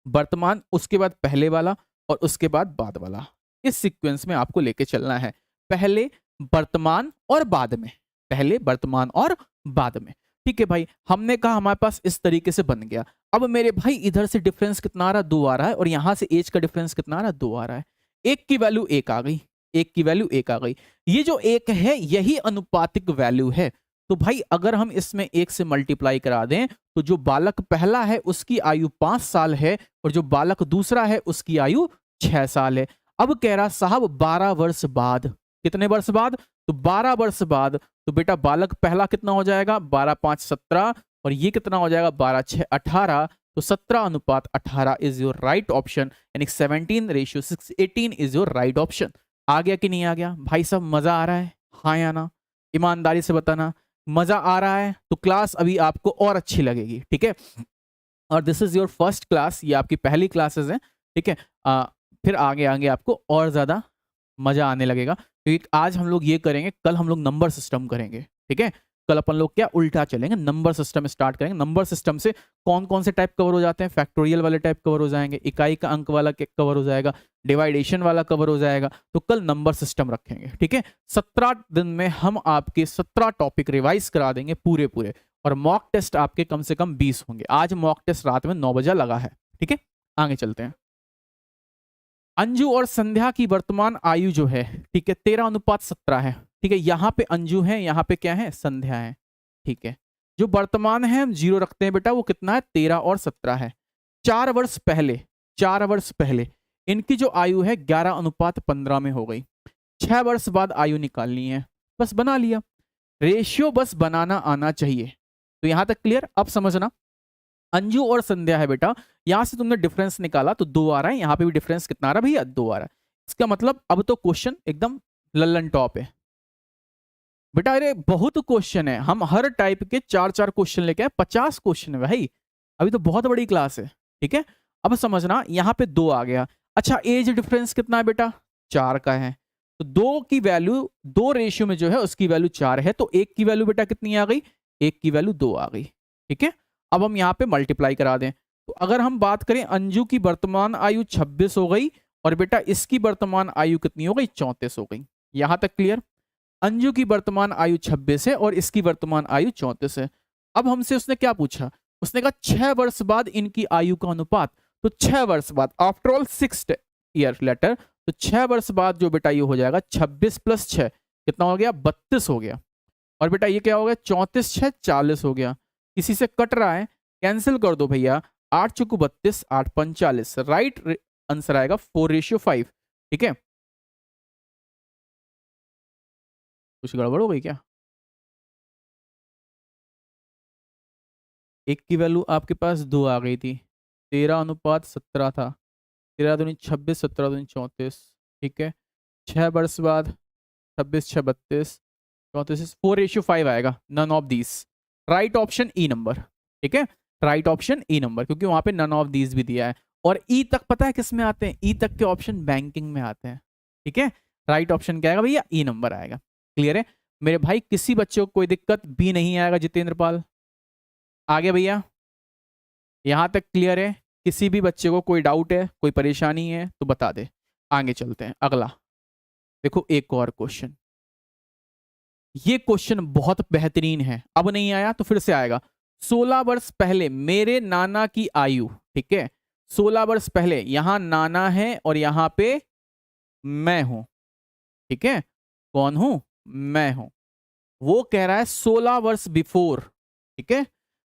वर्तमान उसके बाद पहले वाला, और उसके बाद वाला। इस सीक्वेंस में आपको लेके चलना है, पहले वर्तमान और बाद में, पहले वर्तमान और बाद में। ठीक है भाई, हमने कहा हमारे पास इस तरीके से बन गया। अब मेरे भाई इधर से डिफरेंस कितना आ रहा है, 2 आ रहा है, और यहां से एज का डिफरेंस कितना आ रहा है, 2 आ रहा है। एक की वैल्यू 1 आ गई, एक की वैल्यू 1 आ गई। ये जो 1 है यही अनुपातिक वैल्यू है। तो भाई अगर हम इसमें 1 से मल्टीप्लाई करा दें, तो जो बालक पहला है उसकी आयु 5 साल है, और जो बालक दूसरा है उसकी आयु 6 साल है। अब कह रहा साहब 12 वर्ष बाद, कितने वर्ष बाद, तो 12 वर्ष बाद। तो बेटा बालक पहला कितना हो जाएगा, 12 5 17, और ये कितना हो जाएगा, 12 6 18। तो 17:18 इज योर राइट ऑप्शन, यानी 17:18 इज योर राइट ऑप्शन। आ गया कि नहीं आ गया भाई साहब, मजा आ रहा है, हाँ या ना, ईमानदारी से बताना। मजा आ रहा है तो क्लास अभी आपको और अच्छी लगेगी। ठीक है, और this is your first class, ये आपकी पहली क्लासेस है। ठीक है, फिर आगे आगे आपको और ज्यादा मजा आने लगेगा, क्योंकि आज हम लोग ये करेंगे, कल हम लोग नंबर सिस्टम करेंगे। ठीक है, कल अपन लोग क्या उल्टा चलेंगे, नंबर सिस्टम स्टार्ट करेंगे। नंबर सिस्टम से कौन कौन से टाइप कवर हो जाते हैं, फैक्टोरियल वाले टाइप कवर हो जाएंगे, इकाई का अंक वाला कवर हो जाएगा, डिवाइडेशन वाला कवर हो जाएगा। तो कल नंबर सिस्टम रखेंगे। ठीक है, 17 दिन में हम आपके 17 टॉपिक रिवाइज करा देंगे पूरे पूरे, और मॉक टेस्ट आपके कम से कम 20 होंगे। आज मॉक टेस्ट रात में 9 बजे लगा है। ठीक है, आगे चलते हैं। अंजू और संध्या की वर्तमान आयु जो है, ठीक है, 13:17 है। ठीक है, यहाँ पे अंजू है, यहाँ पे क्या है, संध्या है। ठीक है, जो वर्तमान है हम 0 रखते हैं बेटा, वो कितना है, 13 और 17 है। 4 वर्ष पहले, 4 वर्ष पहले इनकी जो आयु है 11:15 में हो गई। 6 वर्ष बाद आयु निकालनी है, बस बना लिया। रेशियो बस बनाना आना चाहिए। तो यहां तक क्लियर? अब समझना, अंजू और संध्या है बेटा, यहां से तुमने डिफरेंस निकाला तो 2 आ रहा है, यहां पे भी डिफरेंस कितना आ रहा है भैया, 2 आ रहा है। इसका मतलब अब तो क्वेश्चन एकदम लल्लन टॉप है बेटा। अरे बहुत क्वेश्चन है, हम हर टाइप के 4-4 क्वेश्चन लेके आए, 50 क्वेश्चन है भाई, अभी तो बहुत बड़ी क्लास है। ठीक है, अब समझना, यहां पे 2 आ गया। अच्छा, एज डिफरेंस कितना है बेटा, 4 का है। तो 2 की वैल्यू, 2 रेशियो में जो है उसकी वैल्यू 4 है, तो 1 की वैल्यू बेटा कितनी आ गई, 1 की वैल्यू 2 आ गई। ठीक है, अब हम यहाँ पे मल्टीप्लाई करा दें, तो अगर हम बात करें, अंजू की वर्तमान आयु 26 हो गई, और बेटा इसकी वर्तमान आयु कितनी हो गई, 34 हो गई। यहां तक क्लियर? अंजू की वर्तमान आयु 26 है और इसकी वर्तमान आयु 34 है। अब हमसे उसने क्या पूछा, उसने कहा 6 वर्ष बाद इनकी आयु का अनुपात। तो 6 वर्ष बाद, आफ्टर ऑल 6 ईयर लेटर, तो 6 वर्ष बाद जो बेटा ये हो जाएगा 26 + 6 कितना हो गया, 32 हो गया। और बेटा ये क्या हो गया, 34 6 40 हो गया। किसी से कट रहा है, कैंसिल कर दो भैया, 8 चौको 32, 8 पंच 40, राइट आंसर आएगा 4:5। ठीक है, कुछ गड़बड़ हो गई क्या? एक की वैल्यू आपके पास 2 आ गई थी, 13:17 था, 13 दूनी 26, 17 दूनी 34। ठीक है, 6 वर्ष बाद 26 6 32, 34 4:5 आएगा, none of these. Right option E number. ठीक है, राइट ऑप्शन ई नंबर, क्योंकि वहां पे नन ऑफ दीज भी दिया है। और ई तक पता है किस में आते हैं, ई तक के ऑप्शन बैंकिंग में आते हैं। ठीक है, राइट ऑप्शन क्या आएगा भैया, ई नंबर आएगा। क्लियर है मेरे भाई, किसी बच्चे को कोई दिक्कत भी नहीं आएगा। जितेंद्र पाल आगे भैया, यहां तक क्लियर है? किसी भी बच्चे को कोई डाउट है, कोई परेशानी है तो बता दे। आगे चलते हैं, अगला देखो, एक और क्वेश्चन। ये क्वेश्चन बहुत बेहतरीन है, अब नहीं आया तो फिर से आएगा। 16 वर्ष पहले मेरे नाना की आयु, ठीक है, 16 वर्ष पहले, यहां नाना है और यहां पे मैं हूं। ठीक है, कौन हूं, मैं हूं। वो कह रहा है 16 वर्ष बिफोर, ठीक है,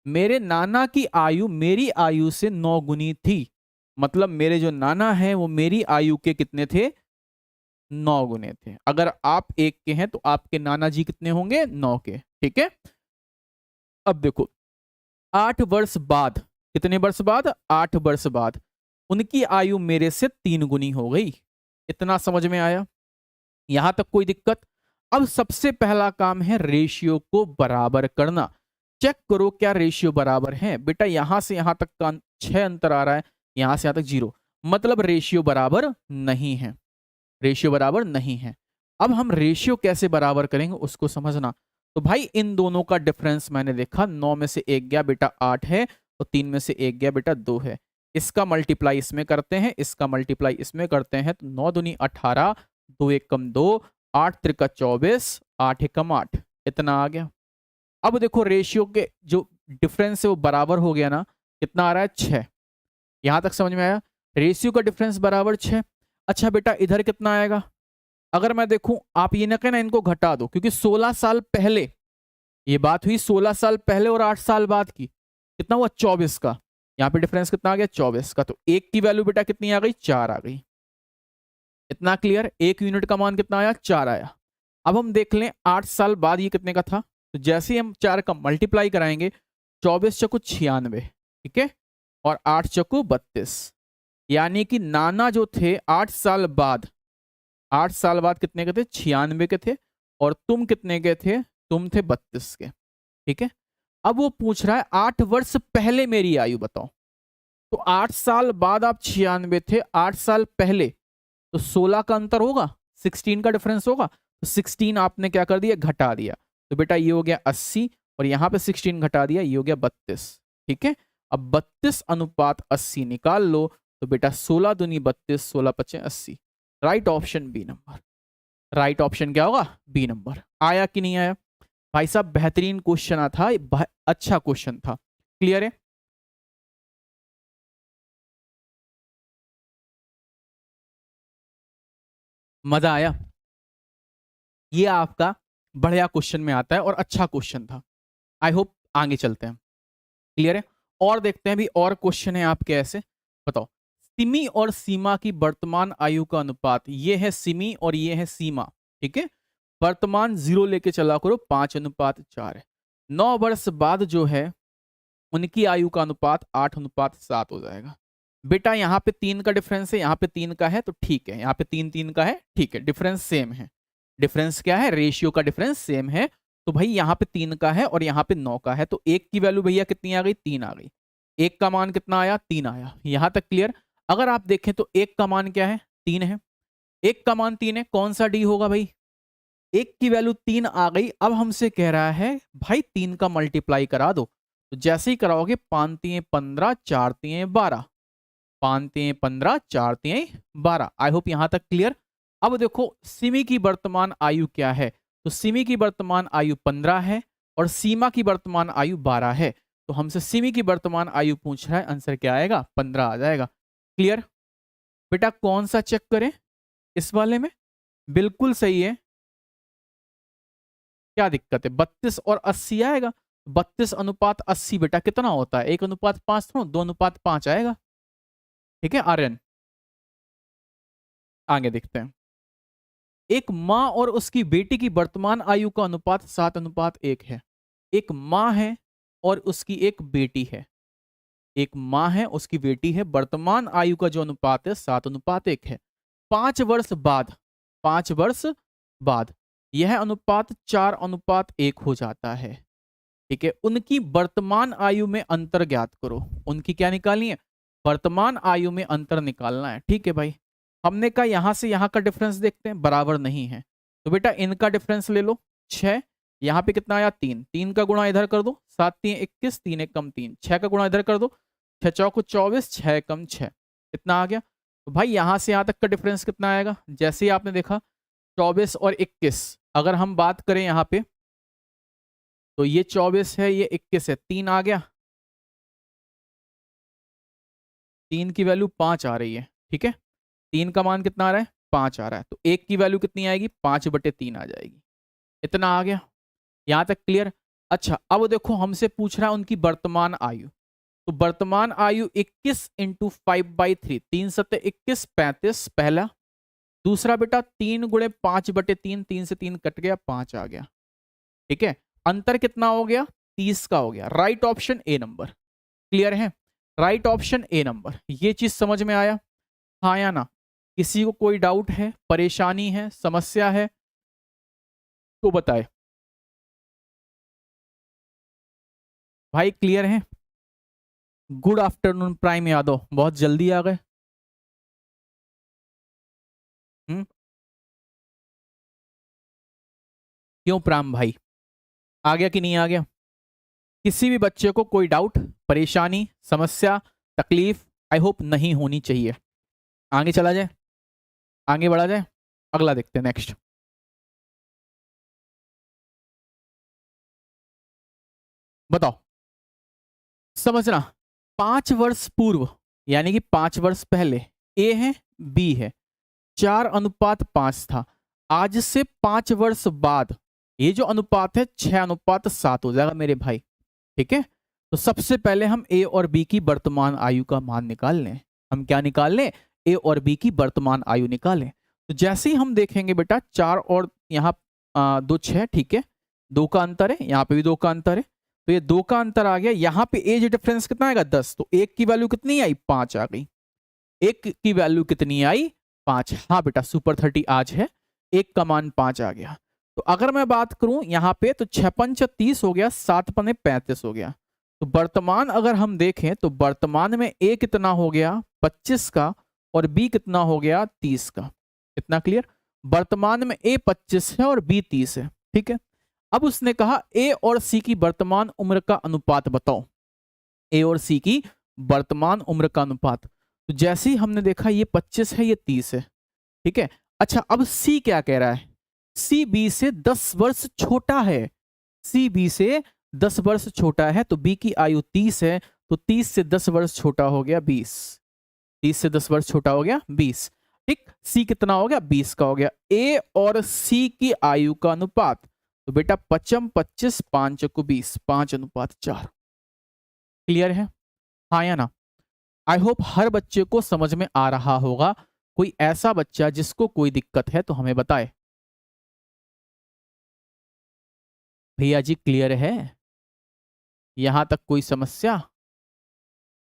मेरे नाना की आयु मेरी आयु से 9 गुनी थी। मतलब मेरे जो नाना है वो मेरी आयु के कितने थे, 9 गुने थे। अगर आप 1 के हैं तो आपके नाना जी कितने होंगे, 9 के। ठीक है, अब देखो 8 वर्ष बाद, कितने वर्ष बाद, 8 वर्ष बाद उनकी आयु मेरे से 3 गुनी हो गई। इतना समझ में आया? यहां तक कोई दिक्कत? अब सबसे पहला काम है रेशियो को बराबर करना। चेक करो क्या रेशियो बराबर है। बेटा यहां से यहां तक का 6 अंतर आ रहा है, यहां से यहां तक 0, मतलब रेशियो बराबर नहीं है। रेशियो बराबर नहीं है। अब हम रेशियो कैसे बराबर करेंगे उसको समझना। तो भाई इन दोनों का डिफरेंस मैंने देखा, 9 में से 1 गया बेटा 8 है, और 3 में से 1 गया बेटा 2 है। इसका मल्टीप्लाई इसमें करते हैं, इसका मल्टीप्लाई इसमें करते हैं, तो 9 दूनी 18, 2 एकम 2, 8 त्रिका 24, 8 एकम 8, इतना आ गया। अब देखो रेशियो के जो डिफरेंस है वो बराबर हो गया ना, कितना आ रहा है, 6। यहां तक समझ में आया? रेशियो का डिफरेंस बराबर 6। अच्छा बेटा इधर कितना आएगा? अगर मैं देखूं, आप ये ना कहना इनको घटा दो, क्योंकि 16 साल पहले ये बात हुई, 16 साल पहले और 8 साल बाद की, कितना हुआ, 24 का। यहां पे डिफरेंस कितना आ गया, 24 का। तो 1 की वैल्यू बेटा कितनी आ गई, 4 आ गई। इतना क्लियर? 1 यूनिट का मान कितना आया, 4 आया। अब हम देख लें 8 साल बाद ये कितने का था। तो जैसे ही हम 4 का मल्टीप्लाई कराएंगे, 24 चकु 96, ठीक है, और 8 चकु 32, यानी कि नाना जो थे 8 साल बाद, 8 साल बाद कितने के थे, 96 के थे, और तुम कितने के थे, तुम थे 32 के। ठीक है, अब वो पूछ रहा है 8 वर्ष पहले मेरी आयु बताओ। तो 8 साल बाद आप 96 थे, 8 साल पहले, तो 16 का अंतर होगा, 16 का डिफरेंस होगा। तो 16 आपने क्या कर दिया, घटा दिया। तो बेटा ये हो गया 80, और यहां पे 16 घटा दिया, ये हो गया 32। ठीक है, अब 32 अनुपात 80 निकाल लो, तो बेटा 16 दूनी 32, 16 पचे 80। Right option B number. Right option क्या होगा, बी नंबर। आया कि नहीं आया भाई साहब? बेहतरीन क्वेश्चन था, अच्छा क्वेश्चन था। क्लियर है? मजा आया? ये आपका बढ़िया क्वेश्चन में आता है और अच्छा क्वेश्चन था। आई होप आगे चलते हैं। क्लियर है? और देखते हैं भी और क्वेश्चन है आपके ऐसे। बताओ, सिमी और सीमा की वर्तमान आयु का अनुपात, ये है सिमी और ये है सीमा। ठीक है, वर्तमान 0 लेके चला करो, 5:4 है। 9 वर्ष बाद जो है उनकी आयु का अनुपात 8:7 हो जाएगा। बेटा यहाँ पे 3 का डिफरेंस है, यहाँ पे 3 का है, तो ठीक है, यहाँ पे 3 3 का है, ठीक है, डिफरेंस सेम है। डिफरेंस क्या है, रेशियो का डिफरेंस सेम है। तो भाई यहाँ पे 3 का है और यहाँ पे 9 का है, तो 1 की वैल्यू भैया कितनी आ गई, 3 आ गई। 1 का मान कितना आया, 3 आया। यहां तक क्लियर? अगर आप देखें तो 1 का मान क्या है, 3 है। 1 का मान 3 है, कौन सा डी होगा भाई? 1 की वैल्यू 3 आ गई। अब हमसे कह रहा है भाई 3 का मल्टीप्लाई करा दो। तो जैसे ही कराओगे, 5 3 15, 4 3 12, 5 3 15, 4 3 12। आई होप यहां तक क्लियर। अब देखो सिमी की वर्तमान आयु क्या है, तो सिमी की वर्तमान आयु 15 है और सीमा की वर्तमान आयु 12 है। तो हमसे सिमी की वर्तमान आयु पूछ रहा है, आंसर क्या आएगा? 15 आ जाएगा। क्लियर? बेटा कौन सा चेक करें इस वाले में? बिल्कुल सही है। क्या दिक्कत है? 32 और 80 आएगा। 32:80 बेटा कितना होता है? 1:5 थोड़ा, 2:5 आएगा। ठीक है आर्यन, आगे देखते हैं। एक माँ और उसकी बेटी की वर्तमान आयु का अनुपात 7:1 है। एक माँ है और उसकी एक बेटी है। एक माँ है, उसकी बेटी है, वर्तमान आयु का जो अनुपात है 7:1 है। 5 वर्ष बाद, 5 वर्ष बाद यह अनुपात 4:1 हो जाता है। ठीक है, उनकी वर्तमान आयु में अंतर ज्ञात करो। उनकी क्या निकालनी है? वर्तमान आयु में अंतर निकालना है। ठीक है भाई, हमने कहा यहां से यहां का डिफरेंस देखते हैं, बराबर नहीं है तो बेटा इनका डिफरेंस ले लो। 6, यहां पे कितना आया? 3, 3 का गुणा इधर कर दो, 7 3 21, 3 1 कम 3, 6 का गुणा इधर कर दो, 6 चौको 24, 6 कम 6, इतना आ गया। तो भाई यहां से यहां तक का डिफरेंस कितना आएगा? जैसे ही आपने देखा 24 और 21, अगर हम बात करें यहाँ पे तो ये 24 है, ये 21 है, 3 आ गया, 3 की वैल्यू 5 आ रही है। ठीक है, 3 का मान कितना आ रहा है? 5 आ रहा है, तो 1 की वैल्यू कितनी आएगी? 5/3 आ जाएगी। इतना आ गया, यहां तक क्लियर? अच्छा अब देखो हमसे पूछ रहा है उनकी वर्तमान आयु। तो वर्तमान आयु 21 इंटू 5/3, 3 सत्ते 21, 35 पहला। दूसरा बेटा 3 × 5/3, 3 से 3 कट गया, 5 आ गया। ठीक है, अंतर कितना हो गया? 30 का हो गया। Right option A number. Clear है? Right option A number. ये चीज समझ में आया? हाँ या ना? किसी को कोई डाउट है, परेशानी है, समस्या है तो बताए भाई। क्लियर है? गुड आफ्टरनून प्राइम यादव, बहुत जल्दी आ गए। क्यों प्राम भाई, आ गया कि नहीं आ गया? किसी भी बच्चे को कोई डाउट, परेशानी, समस्या, तकलीफ आई होप नहीं होनी चाहिए। आगे चला जाए, आगे बढ़ा जाए, अगला देखते हैं नेक्स्ट। बताओ, समझना। 5 वर्ष पूर्व यानी कि 5 वर्ष पहले ए है, बी है, 4:5 था। आज से 5 वर्ष बाद ये जो अनुपात है 6:7 हो जाएगा मेरे भाई। ठीक है, तो सबसे पहले हम ए और बी की वर्तमान आयु का मान निकाल लें। हम क्या निकाल लें? ए और बी की वर्तमान आयु निकालें। तो जैसे ही हम देखेंगे बेटा 4 और यहाँ 2 6, ठीक है, 2 का अंतर है, यहाँ पे भी 2 का अंतर है, तो ये 2 का अंतर आ गया। यहाँ पे एज डिफरेंस कितना आएगा? 10, तो एक की वैल्यू कितनी आई? 5 आ गई। एक की वैल्यू कितनी आई? 5। हाँ बेटा सुपर 30 आज है, एक का मान 5 आ गया। तो अगर मैं बात करूं यहाँ पे तो 6×5 30 हो गया, 7×5 35 हो गया। तो वर्तमान अगर हम देखें तो वर्तमान में ए कितना हो गया? 25 का, और बी कितना हो गया? 30 का। इतना क्लियर? वर्तमान में ए 25 है और बी 30 है। ठीक है, अब उसने कहा ए और सी की वर्तमान उम्र का अनुपात बताओ। ए और सी की वर्तमान उम्र का अनुपात। तो जैसे ही हमने देखा ये 25 है, ये 30 है। ठीक है, अच्छा अब सी क्या कह रहा है? सी बी से 10 वर्ष छोटा है। सी बी से 10 वर्ष छोटा है, तो बी की आयु 30 है, तो 30 से 10 वर्ष छोटा हो गया 20। 30 से 10 वर्ष छोटा हो गया 20। ठीक, सी कितना हो गया? 20 का हो गया। ए और सी की आयु का अनुपात, तो बेटा 5 25 5 को 20, 5:4। क्लियर है? हाँ या ना? आई होप हर बच्चे को समझ में आ रहा होगा। कोई ऐसा बच्चा जिसको कोई दिक्कत है तो हमें बताए। भैया जी क्लियर है? यहां तक कोई समस्या,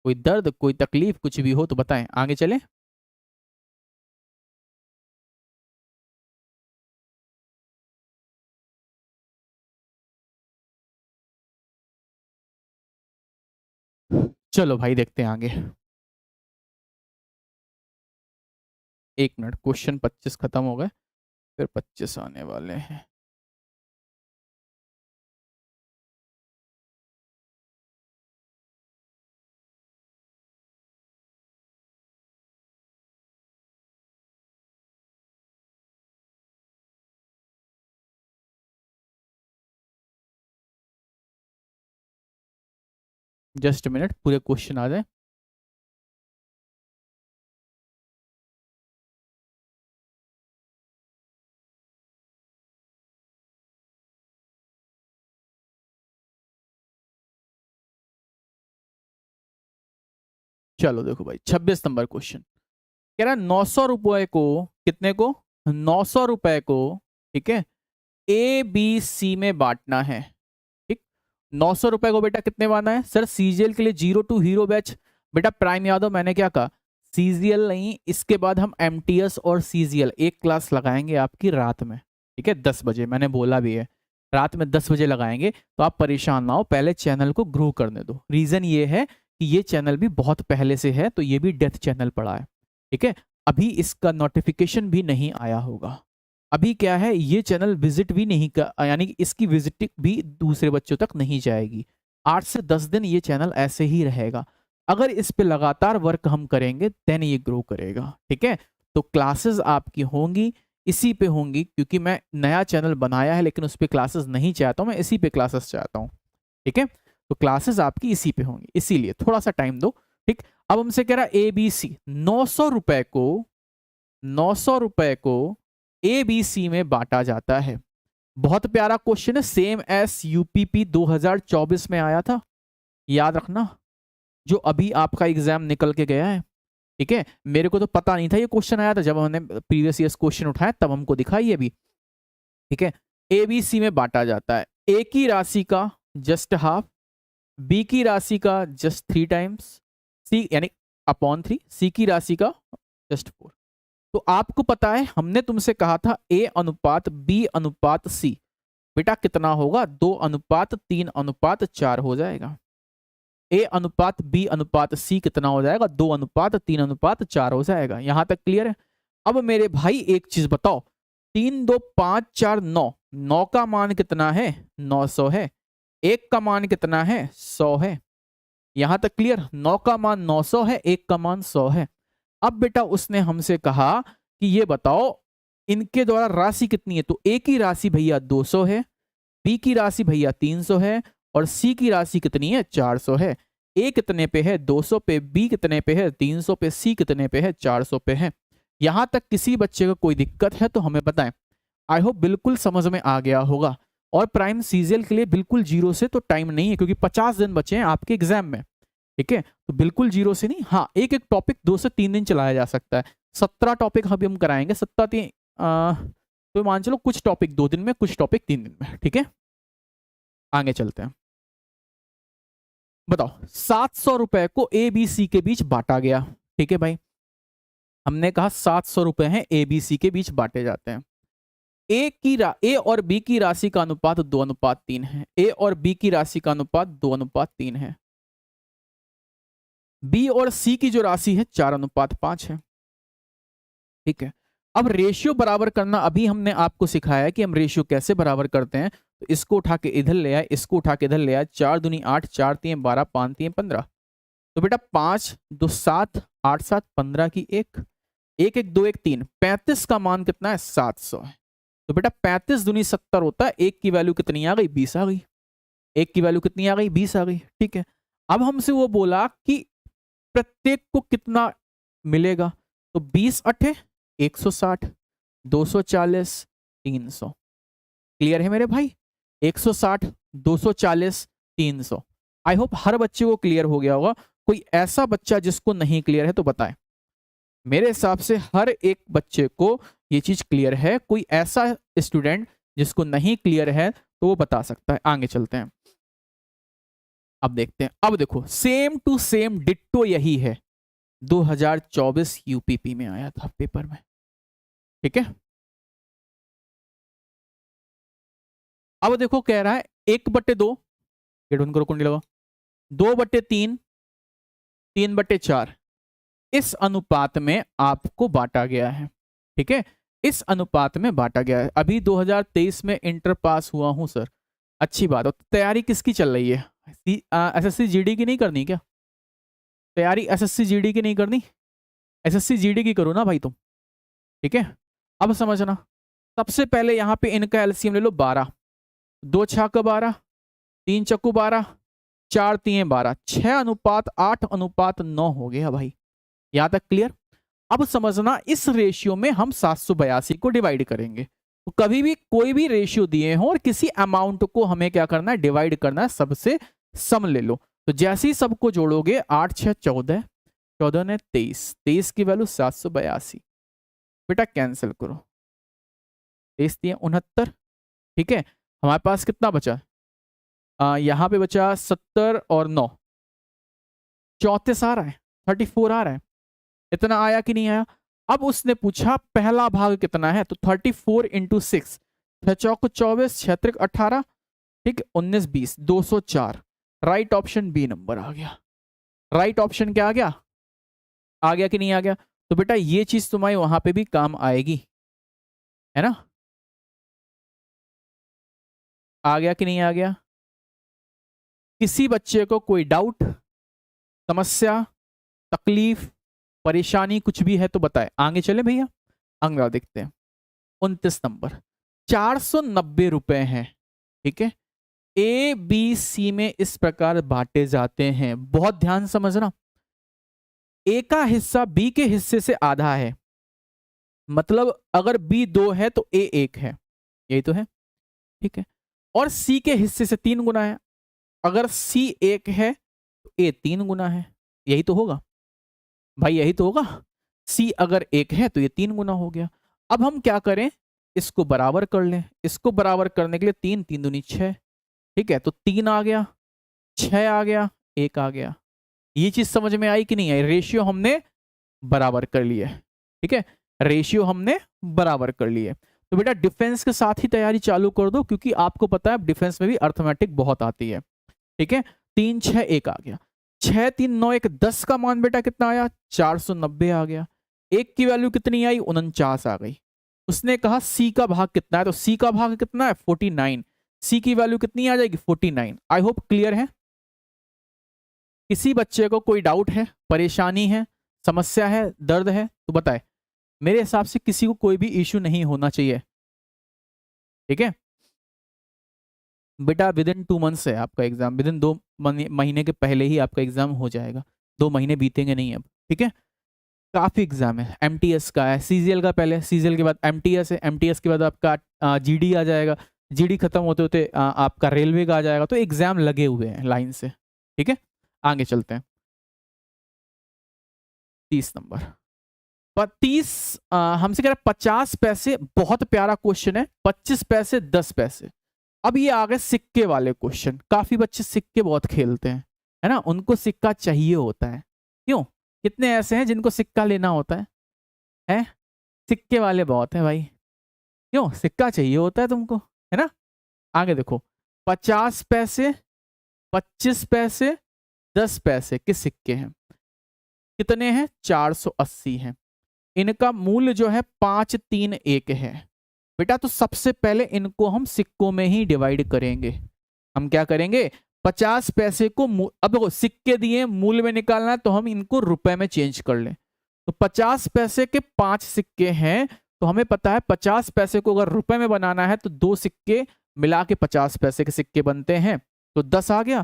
कोई दर्द, कोई तकलीफ, कुछ भी हो तो बताएं, आगे चले। चलो भाई देखते हैं आगे। 1 मिनट, क्वेश्चन 25 खत्म हो गए, फिर 25 आने वाले हैं। जस्ट मिनट, पूरे क्वेश्चन आ जाए। चलो देखो भाई, 26 नंबर क्वेश्चन कह रहा है 900 रुपए को, कितने को, 900 रुपए को, ठीक है, ए बी सी में बांटना है। ठीक, 900 रुपए को बेटा कितने बांटना है सर, सीजीएल के लिए 0 to हीरो बैच। बेटा प्राइम याद हो मैंने क्या कहा, सीजीएल नहीं, इसके बाद हम एमटीएस और सीजीएल एक क्लास लगाएंगे आपकी रात में, ठीक है, 10 बजे, मैंने बोला भी है रात में 10 बजे लगाएंगे। तो आप परेशान ना हो, पहले चैनल को ग्रो करने दो। रीजन ये है कि ये चैनल भी बहुत पहले से है, तो ये भी डेथ चैनल पड़ा है, ठीक है, अभी इसका नोटिफिकेशन भी नहीं आया होगा। अभी क्या है, ये चैनल विजिट भी नहीं कर, यानी कि इसकी विजिटिंग भी दूसरे बच्चों तक नहीं जाएगी। 8 से 10 दिन ये चैनल ऐसे ही रहेगा। अगर इस पे लगातार वर्क हम करेंगे देन ये ग्रो करेगा, ठीक है। तो क्लासेस आपकी होंगी, इसी पे होंगी, क्योंकि मैं नया चैनल बनाया है लेकिन उस पर क्लासेस नहीं चाहता हूँ, मैं इसी पे क्लासेस चाहता हूँ, ठीक है। तो क्लासेस आपकी इसी पे होंगी, इसीलिए थोड़ा सा टाइम दो, ठीक। अब हमसे कह रहा है ABC 900 रुपए को, 900 रुपए को ABC में बांटा जाता है। बहुत प्यारा क्वेश्चन है, सेम एस यूपीपी 2024 में आया था, याद रखना, जो अभी आपका एग्जाम निकल के गया है, ठीक है। मेरे को तो पता नहीं था ये क्वेश्चन आया था, जब हमने प्रीवियस ईयर क्वेश्चन उठाया तब हमको दिखा ये भी, ठीक है। ABC में बांटा जाता है, ए की राशि का जस्ट हाफ, बी की राशि का जस्ट 3 टाइम्स, सी यानी अपॉन 3, सी की राशि का जस्ट 4। तो आपको पता है हमने तुमसे कहा था A अनुपात B अनुपात C, बेटा कितना होगा, 2:3:4 हो जाएगा। A अनुपात B अनुपात C कितना हो जाएगा, 2:3:4 हो जाएगा। यहां तक क्लियर है। अब मेरे भाई एक चीज बताओ, 3 2 5 4 9, 9 का मान कितना है, 900 है, 1 का मान कितना है, 100 है। यहां तक क्लियर, 9 का मान 900 है, 1 का मान 100 है। अब बेटा उसने हमसे कहा कि ये बताओ इनके द्वारा राशि कितनी है, तो ए की राशि भैया 200 है, बी की राशि भैया 300 है, और सी की राशि कितनी है, 400 है। ए कितने पे है, 200 पे, बी कितने पे है, 300 पे, सी कितने पे है, 400 पे है। यहां तक किसी बच्चे को कोई दिक्कत है तो हमें बताएं। आई होप बिल्कुल समझ में आ गया होगा। और प्राइम सीजीएल के लिए बिल्कुल जीरो से तो टाइम नहीं है, क्योंकि 50 दिन बचे हैं आपके एग्जाम में, ठीक है। तो बिल्कुल जीरो से नहीं, हाँ एक एक टॉपिक 2 से 3 दिन चलाया जा सकता है। 17 टॉपिक अभी हम कराएंगे, 17 तो मान चलो कुछ टॉपिक 2 दिन में, कुछ टॉपिक 3 दिन में, ठीक है। आगे चलते हैं। बताओ 700 रुपए को ABC के बीच बांटा गया, ठीक है भाई। हमने कहा 700 रुपए हैं ABC के बीच बांटे जाते हैं। ए और बी की राशि का अनुपात 2:3 है। ए और बी की राशि का अनुपात 2:3 है। बी और सी की जो राशि है 4:5 है, ठीक है। अब रेशियो बराबर करना अभी हमने आपको सिखाया है कि हम रेशियो कैसे बराबर करते हैं। तो इसको उठा के इधर ले आए, इसको उठा के इधर ले आए, 4 दूनी 8, 4 3 12, 5 3 15। तो बेटा 5 2 7, 8 7 15 की 1, 1 1 2 1 3, 35 का मान कितना है, 700 है। तो बेटा 35 दूनी 70 होता है, 1 की वैल्यू कितनी आ गई, 20 आ गई। 1 की वैल्यू कितनी आ गई, 20 आ गई, ठीक है। अब हमसे वो बोला कि प्रत्येक को कितना मिलेगा, तो 20 8 160, 240 300। क्लियर है मेरे भाई, 160 240 300। आई होप हर बच्चे को क्लियर हो गया होगा। कोई ऐसा बच्चा जिसको नहीं क्लियर है तो बताएं। मेरे हिसाब से हर एक बच्चे को ये चीज क्लियर है। कोई ऐसा स्टूडेंट जिसको नहीं क्लियर है तो वो बता सकता है। आगे चलते हैं, अब देखते हैं। अब देखो सेम टू सेम डिट्टो यही है, 2024 यूपीपी में आया था पेपर में, ठीक है। अब देखो कह रहा है 1/2, गेट बंद करो, कुंडी लगा, 2/3, 3/4, इस अनुपात में आपको बांटा गया है, ठीक है। इस अनुपात में बांटा गया है। अभी 2023 में इंटर पास हुआ हूं सर, अच्छी बात है। तो तैयारी किसकी चल रही है, एसएससी जीडी की नहीं करनी क्या तैयारी, एसएससी जीडी की नहीं करनी, एसएससी जीडी की करो ना भाई तुम, ठीक है। अब समझना, सबसे पहले यहां पे इनका एलसीएम ले लो 12, 2 छक्का 12, 3 चक्कू 12, 4 3 12, 6:8:9 हो गया भाई। यहां तक क्लियर। अब समझना इस रेशियो में हम 782 को डिवाइड करेंगे। तो कभी भी कोई भी रेशियो दिए हो और किसी अमाउंट को हमें क्या करना है, डिवाइड करना है, सबसे सम ले लो। तो जैसे ही सबको जोड़ोगे 8 6 14, 14 ने 23, 23 की वैल्यू 782। बेटा कैंसिल करो, 23 दिए 69। ठीक है, हमारे पास कितना बचा, यहां पे बचा 70 और 9, 34 आ रहा है, 34 आ रहा है। इतना आया कि नहीं आया। अब उसने पूछा पहला भाग कितना है, तो 34 इंटू 6, 6 चौक 24, 6 त्रिक 18, ठीक, 19 20, 204। राइट ऑप्शन बी नंबर आ गया। राइट ऑप्शन क्या आ गया कि नहीं आ गया। तो बेटा ये चीज तुम्हारी वहां पे भी काम आएगी, है ना। आ गया कि नहीं आ गया। किसी बच्चे को कोई डाउट, समस्या, तकलीफ, परेशानी कुछ भी है तो बताए, आगे चले भैया। अगला देखते हैं 29 नंबर। 490 रुपए हैं, ठीक है। ए बी सी में इस प्रकार बांटे जाते हैं। बहुत ध्यान समझना, ए का हिस्सा बी के हिस्से से आधा है, मतलब अगर बी 2 है तो ए 1 है, यही तो है, ठीक है। और सी के हिस्से से 3 गुना है, अगर सी 1 है तो ए 3 गुना है, यही तो होगा भाई, यही तो होगा। सी अगर 1 है तो ये 3 गुना हो गया। अब हम क्या करें, इसको बराबर कर लें। इसको बराबर करने के लिए 3 3 दूनी 6, ठीक है। तो 3 आ गया, 6 आ गया, 1 आ गया। ये चीज समझ में आई कि नहीं आई। रेशियो हमने बराबर कर लिया, ठीक है। रेशियो हमने बराबर कर लिए। तो बेटा डिफेंस के साथ ही तैयारी चालू कर दो, क्योंकि आपको पता है डिफेंस में भी अर्थमेटिक बहुत आती है, ठीक है। 3 6 1 आ गया, 6 3 9 1 10 का मान बेटा कितना आया, 490 आ गया। 1 की वैल्यू कितनी आई, 49 आ गई। उसने कहा सी का भाग कितना है, तो सी का भाग कितना है 49। सी की वैल्यू कितनी आ जाएगी 49। आई होप क्लियर है। किसी बच्चे को कोई डाउट है, परेशानी है, समस्या है, दर्द है तो बताए। मेरे हिसाब से किसी को कोई भी इश्यू नहीं होना चाहिए, ठीक है। बेटा विद इन 2 मंथ्स है आपका एग्जाम, विद इन 2 महीने के पहले ही आपका एग्जाम हो जाएगा। 2 महीने बीतेंगे नहीं अब, ठीक है। काफी एग्जाम है, एमटीएस का है, सीजीएल का पहले, सीजीएल के बाद एमटीएस है, एमटीएस के बाद आपका जीडी आ जाएगा, जीडी खत्म होते होते आपका रेलवे का आ जाएगा। तो एग्जाम लगे हुए हैं लाइन से, ठीक है। आगे चलते हैं 30 नंबर। 30 हमसे कह रहा है 50 पैसे, बहुत प्यारा क्वेश्चन है। 25 पैसे 10 पैसे। अब ये आ गए सिक्के वाले क्वेश्चन। काफी बच्चे सिक्के बहुत खेलते हैं, है ना, उनको सिक्का चाहिए होता है। क्यों, कितने ऐसे हैं जिनको सिक्का लेना होता है? सिक्के वाले बहुत हैं भाई। क्यों, सिक्का चाहिए होता है तुमको, है ना। आगे देखो, 50 पैसे, 25 पैसे, 10 पैसे के सिक्के हैं। कितने हैं, 480 हैं। इनका मूल्य जो है 531 है। बेटा तो सबसे पहले इनको हम सिक्कों में ही डिवाइड करेंगे। हम क्या करेंगे, 50 पैसे को, अब देखो सिक्के दिए, मूल्य में निकालना है तो हम इनको रुपए में चेंज कर लें। तो 50 पैसे के 5 सिक्के हैं, तो हमें पता है 50 पैसे को अगर रुपए में बनाना है तो 2 सिक्के मिला के 50 पैसे के सिक्के बनते हैं, तो 10 आ गया,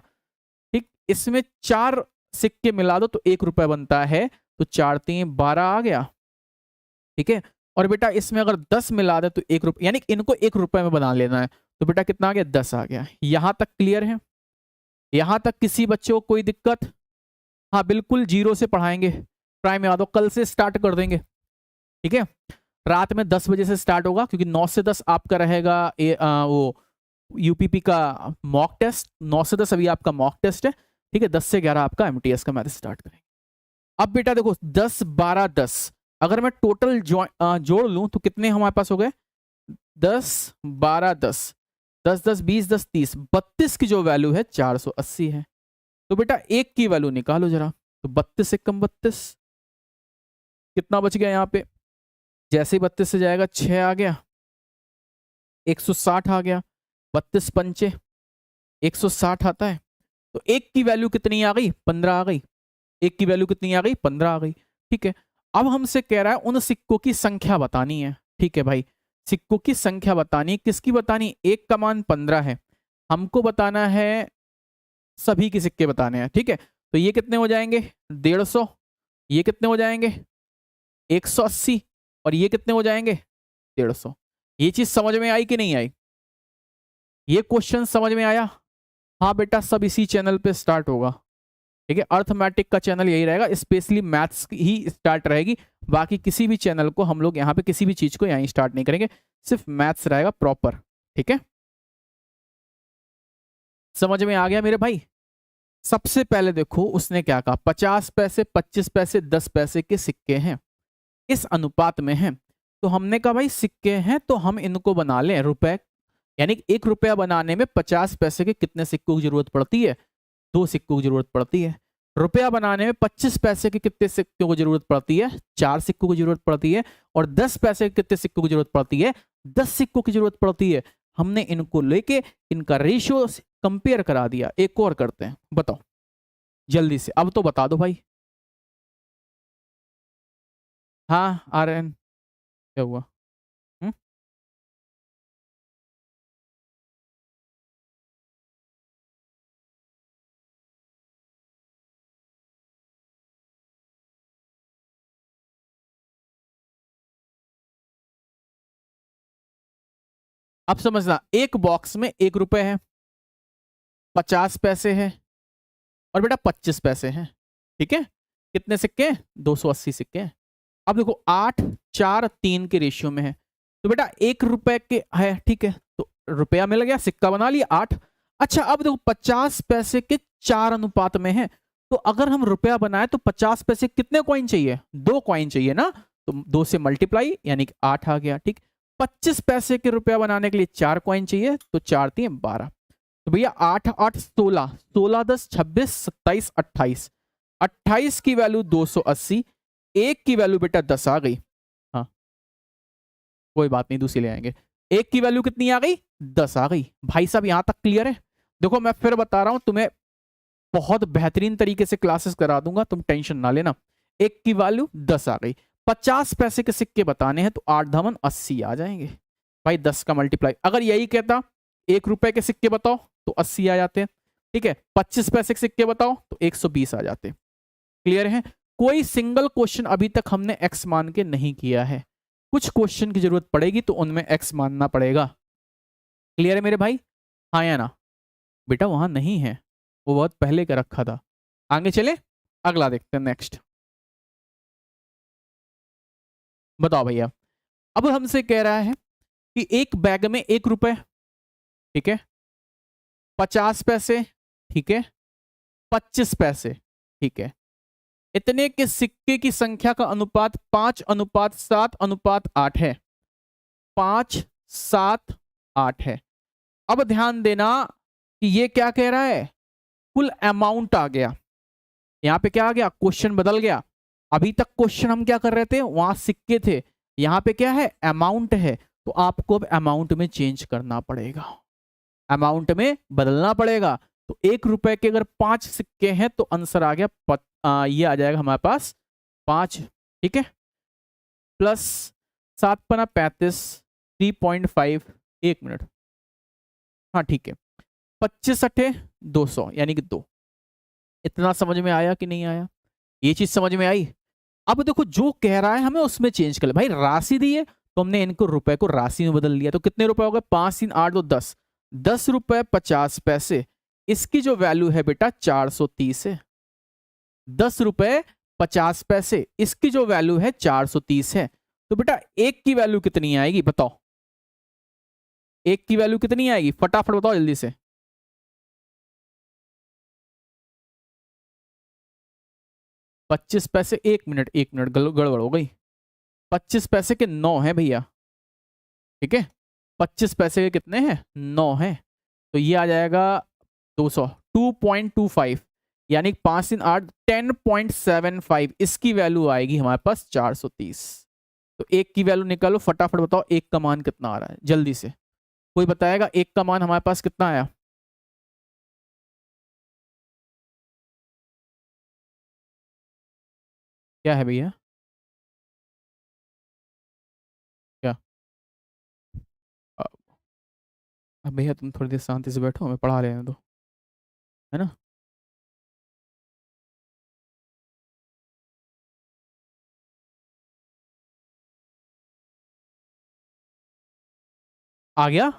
ठीक। इसमें 4 सिक्के मिला दो तो 1 रुपए बनता है, तो 4 3 12 आ गया, ठीक है। और बेटा इसमें अगर 10 मिला दे तो 1 रुपये, यानी इनको 1 रुपए में बना लेना है। तो बेटा कितना आ गया, 10 आ गया। यहां तक क्लियर है। यहां तक किसी बच्चे को कोई दिक्कत? हाँ बिल्कुल, 0 से पढ़ाएंगे। प्राइम यादव कल से स्टार्ट कर देंगे, ठीक है। रात में 10 बजे से स्टार्ट होगा, क्योंकि 9 से 10 आपका रहेगा वो यूपीपी का मॉक टेस्ट। 9 से 10 अभी आपका मॉक टेस्ट है, ठीक है। 10 से 11 आपका एमटीएस का मैथ स्टार्ट करेंगे। अब बेटा देखो 10 12 10, अगर मैं टोटल जोड़ लूं तो कितने हमारे पास हो गए, 10 12 10, 10 10 20 10 30, 32 की जो वैल्यू है 480 है। तो बेटा 1 की वैल्यू निकालो जरा, तो 32 से कम 32, कितना बच गया यहाँ पे, जैसे ही 32 से जाएगा 6 आ गया, 160 आ गया, 32 पंचे 160 आता है। तो 1 की वैल्यू कितनी आ गई, 15 आ गई। 1 की वैल्यू कितनी आ गई, 15 आ गई, ठीक है। अब हमसे कह रहा है उन सिक्कों की संख्या बतानी है, ठीक है भाई। सिक्कों की संख्या बतानी, किसकी बतानी, 1 का मान 15 है, हमको बताना है सभी के सिक्के बताने हैं, ठीक है। तो ये कितने हो जाएंगे 150, ये कितने हो जाएंगे 180, और ये कितने हो जाएंगे 150। ये चीज समझ में आई कि नहीं आई? ये क्वेश्चन समझ में आया? हाँ बेटा, सब इसी चैनल पे स्टार्ट होगा, ठीक है। अर्थमेटिक का चैनल यही रहेगा, स्पेशली मैथ्स ही स्टार्ट रहेगी। बाकी किसी भी चैनल को हम लोग यहाँ पे किसी भी चीज को यहाँ स्टार्ट नहीं करेंगे, सिर्फ मैथ्स रहेगा प्रॉपर, ठीक है। समझ में आ गया मेरे भाई? सबसे पहले देखो उसने क्या कहा, 50 पैसे, 25 पैसे, 10 पैसे के सिक्के हैं, इस अनुपात में हैं। तो हमने कहा भाई सिक्के हैं तो हम इनको बना लें रुपए, यानी कि 1 रुपया बनाने में 50 पैसे के कितने सिक्कों की जरूरत पड़ती है? 2 सिक्कों की जरूरत पड़ती है। रुपया बनाने में 25 पैसे के कितने सिक्कों की जरूरत पड़ती है? 4 सिक्कों की जरूरत पड़ती है। और 10 पैसे के कितने सिक्कों की जरूरत पड़ती है? 10 सिक्कों की जरूरत पड़ती है। हमने इनको लेके इनका रेशियो कंपेयर करा दिया। एक और करते हैं, बताओ जल्दी से, अब तो बता दो भाई। हाँ RN क्या हुआ? हुँ? अब समझना, एक बॉक्स में 1 रुपए है, 50 पैसे है, और बेटा 25 पैसे हैं, ठीक है। कितने सिक्के हैं? 280 सिक्के हैं। अब देखो 8, 4, 3 के रेशियो में है, तो बेटा 1 रुपए के है, ठीक है। तो रुपया मिल गया, सिक्का बना लिया 8। अच्छा अब देखो 50 पैसे के 4 अनुपात में है, तो अगर हम रुपया बनाए तो 50 पैसे कितने कॉइन चाहिए? 2 कॉइन चाहिए ना। तो 2 से मल्टीप्लाई यानी कि 8 आ गया, ठीक। 25 पैसे के रुपया बनाने के लिए 4 कॉइन चाहिए, तो 4×3 = 12। तो भैया 8×8 = 16, 16×10 = 26, 27, 28, 28 की वैल्यू 280, एक की वैल्यू बेटा 10 आ गई। हाँ कोई बात नहीं, दूसरी ले आएंगे। एक की वैल्यू कितनी आ गई? 10 आ गई। भाई साहब यहां तक क्लियर है? देखो मैं फिर बता रहा हूं तुम्हें, बहुत बेहतरीन तरीके से क्लासेस करा दूंगा, तुम टेंशन ना लेना। एक की वैल्यू 10 आ गई, 50 पैसे के सिक्के बताने हैं, तो 8×8 = 80 आ जाएंगे। भाई 10 का मल्टीप्लाई, अगर यही कहता 1 रुपए के सिक्के बताओ तो 80 आ जाते हैं, ठीक है। 25 पैसे के सिक्के बताओ तो 120 आ जाते। क्लियर है? कोई सिंगल क्वेश्चन अभी तक हमने एक्स मान के नहीं किया है, कुछ क्वेश्चन की जरूरत पड़ेगी तो उनमें एक्स मानना पड़ेगा। क्लियर है मेरे भाई? हाँ या ना? बेटा वहां नहीं है, वो बहुत पहले का रखा था। आगे चले, अगला देखते हैं, नेक्स्ट। बताओ भैया, अब हमसे कह रहा है कि एक बैग में 1 रुपए, ठीक है, 50 पैसे, ठीक है, 25 पैसे, ठीक है, इतने के सिक्के की संख्या का अनुपात 5:7:8 है। 5:7:8 है। अब ध्यान देना कि ये क्या कह रहा है, कुल अमाउंट आ गया। यहां पे क्या आ गया, क्वेश्चन बदल गया। अभी तक क्वेश्चन हम क्या कर रहे थे, वहां सिक्के थे, यहां पे क्या है, अमाउंट है। तो आपको अब अमाउंट में चेंज करना पड़ेगा, अमाउंट में बदलना पड़ेगा। तो 1 रुपए के अगर 5 सिक्के हैं तो आंसर आ गया ये आ जाएगा हमारे पास 5, ठीक है, प्लस 7×5 3.5, 1 मिनट, हाँ ठीक है, 25×8 200 यानी कि 2। इतना समझ में आया कि नहीं आया? ये चीज समझ में आई? अब देखो जो कह रहा है हमें उसमें चेंज कर ले। भाई राशि दी है तो हमने इनको रुपए को राशि में बदल लिया, तो कितने रुपए हो गए, 5×3 = 8 = 10, 10 रुपए 50 पैसे। इसकी जो वैल्यू है बेटा 430 है। 10 रुपए 50 पैसे, इसकी जो वैल्यू है 430 है। तो बेटा एक की वैल्यू कितनी आएगी बताओ, एक की वैल्यू कितनी आएगी, फटाफट बताओ जल्दी से। 25 पैसे, 1 मिनट 1 मिनट, गड़बड़ हो गई। 25 पैसे के 9 है भैया, ठीक है, 25 पैसे के कितने हैं, 9 है। तो ये आ जाएगा 200, 2.25, यानी 5×3 = 8, 10.75, इसकी वैल्यू आएगी हमारे पास 430। तो एक की वैल्यू निकालो, फटाफट बताओ एक का मान कितना आ रहा है, जल्दी से कोई बताएगा एक का मान हमारे पास कितना आया? क्या है भैया? क्या? अब भैया तुम थोड़ी देर शांति से बैठो, हमें पढ़ा लेने दो, है ना। आ गया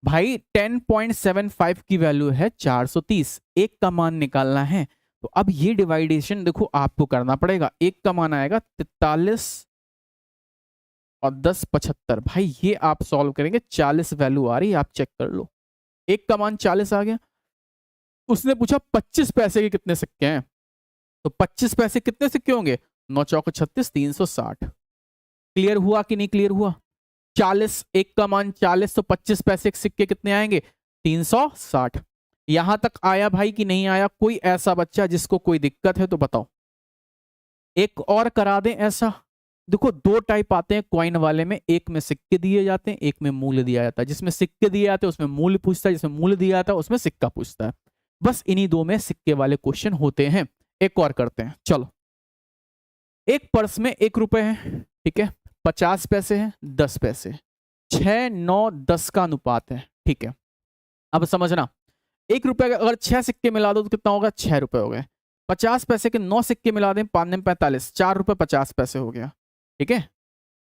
भाई। 10.75 की वैल्यू है 430, एक का मान निकालना है। तो अब ये डिवाइडेशन देखो आपको करना पड़ेगा। एक का मान आएगा 43 और 10 75। भाई ये आप सॉल्व करेंगे, 40 वैल्यू आ रही है, आप चेक कर लो। एक का मान 40 आ गया। उसने पूछा 25 पैसे के कितने सिक्के हैं, तो 25 पैसे कितने सिक्के होंगे, 9 चौक 36, 360। क्लियर हुआ कि नहीं क्लियर हुआ? 40, एक का मान 40, तो 25 पैसे के सिक्के कितने आएंगे, 360। यहां तक आया भाई कि नहीं आया? कोई ऐसा बच्चा जिसको कोई दिक्कत है तो बताओ, एक और करा दें ऐसा। देखो दो टाइप आते हैं कॉइन वाले में, एक में सिक्के दिए जाते हैं, एक में मूल्य दिया जाता है। जिसमें सिक्के दिए जाते हैं उसमें मूल्य पूछता है, जिसमें मूल्य दिया जाता है उसमें सिक्का पूछता है। बस इन्हीं दो में सिक्के वाले क्वेश्चन होते हैं। एक और करते हैं चलो। एक पर्स में 1 रुपए है, ठीक है, 50 पैसे हैं, 10 पैसे, 6 9 10 का अनुपात है, ठीक है। अब समझना, 1 रुपए का अगर 6 सिक्के मिला दो तो कितना होगा, 6 रुपए हो गए। 50 पैसे के 9 सिक्के मिला दें, 5 में 45, 4 रुपए 50 पैसे हो गया, ठीक है,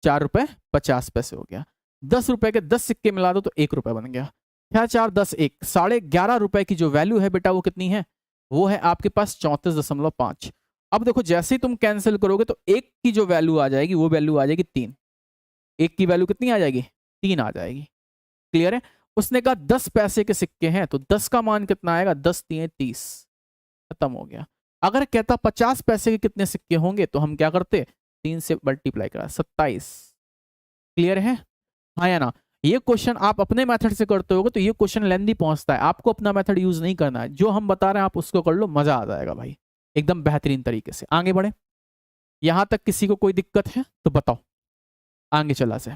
4 रुपए 50 पैसे हो गया। 10 रुपए के 10 सिक्के मिला दो तो 1 रुपए बन गया। 6 4 10 1, 11.5 रुपए की जो वैल्यू है बेटा वो कितनी है, वो है आपके पास 34.5। अब देखो जैसे ही तुम कैंसिल करोगे तो एक की जो वैल्यू आ जाएगी वो वैल्यू आ जाएगी 3। एक की वैल्यू कितनी आ जाएगी, 3 आ जाएगी। क्लियर है? उसने कहा 10 पैसे के सिक्के हैं, तो 10 का मान कितना आएगा, 10 3 30, खत्म हो गया। अगर कहता 50 पैसे के कितने सिक्के होंगे तो हम क्या करते, 3 से मल्टीप्लाई करा, 27। क्लियर है? हाँ या ना? ये क्वेश्चन आप अपने मेथड से करते होगे तो ये क्वेश्चन लेंदी पहुंचता है, आपको अपना मेथड यूज नहीं करना है। जो हम बता रहे हैं आप उसको कर लो, मजा आ जाएगा भाई, एकदम बेहतरीन तरीके से। आगे बढ़े, यहां तक किसी को कोई दिक्कत है तो बताओ, आगे चला से।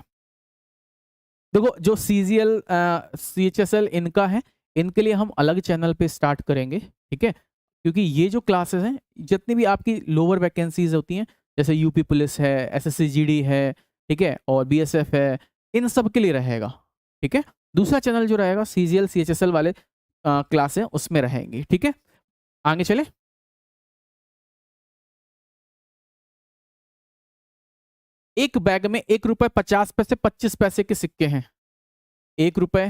देखो जो सीजीएल सीएचएसएल इनका है, इनके लिए हम अलग चैनल पे स्टार्ट करेंगे, ठीक है। क्योंकि ये जो क्लासेस हैं, जितनी भी आपकी लोअर वैकेंसीज होती हैं, जैसे यूपी पुलिस है, एसएससी जीडी है, ठीक है, और बीएसएफ है, इन सब के लिए रहेगा, ठीक है। दूसरा चैनल जो रहेगा सीजीएल सीएचएसएल वाले क्लास है उसमें रहेंगे, ठीक है। आगे चले। एक बैग में 1 रुपए 50 पैसे 25 पैसे के सिक्के हैं। 1 रुपए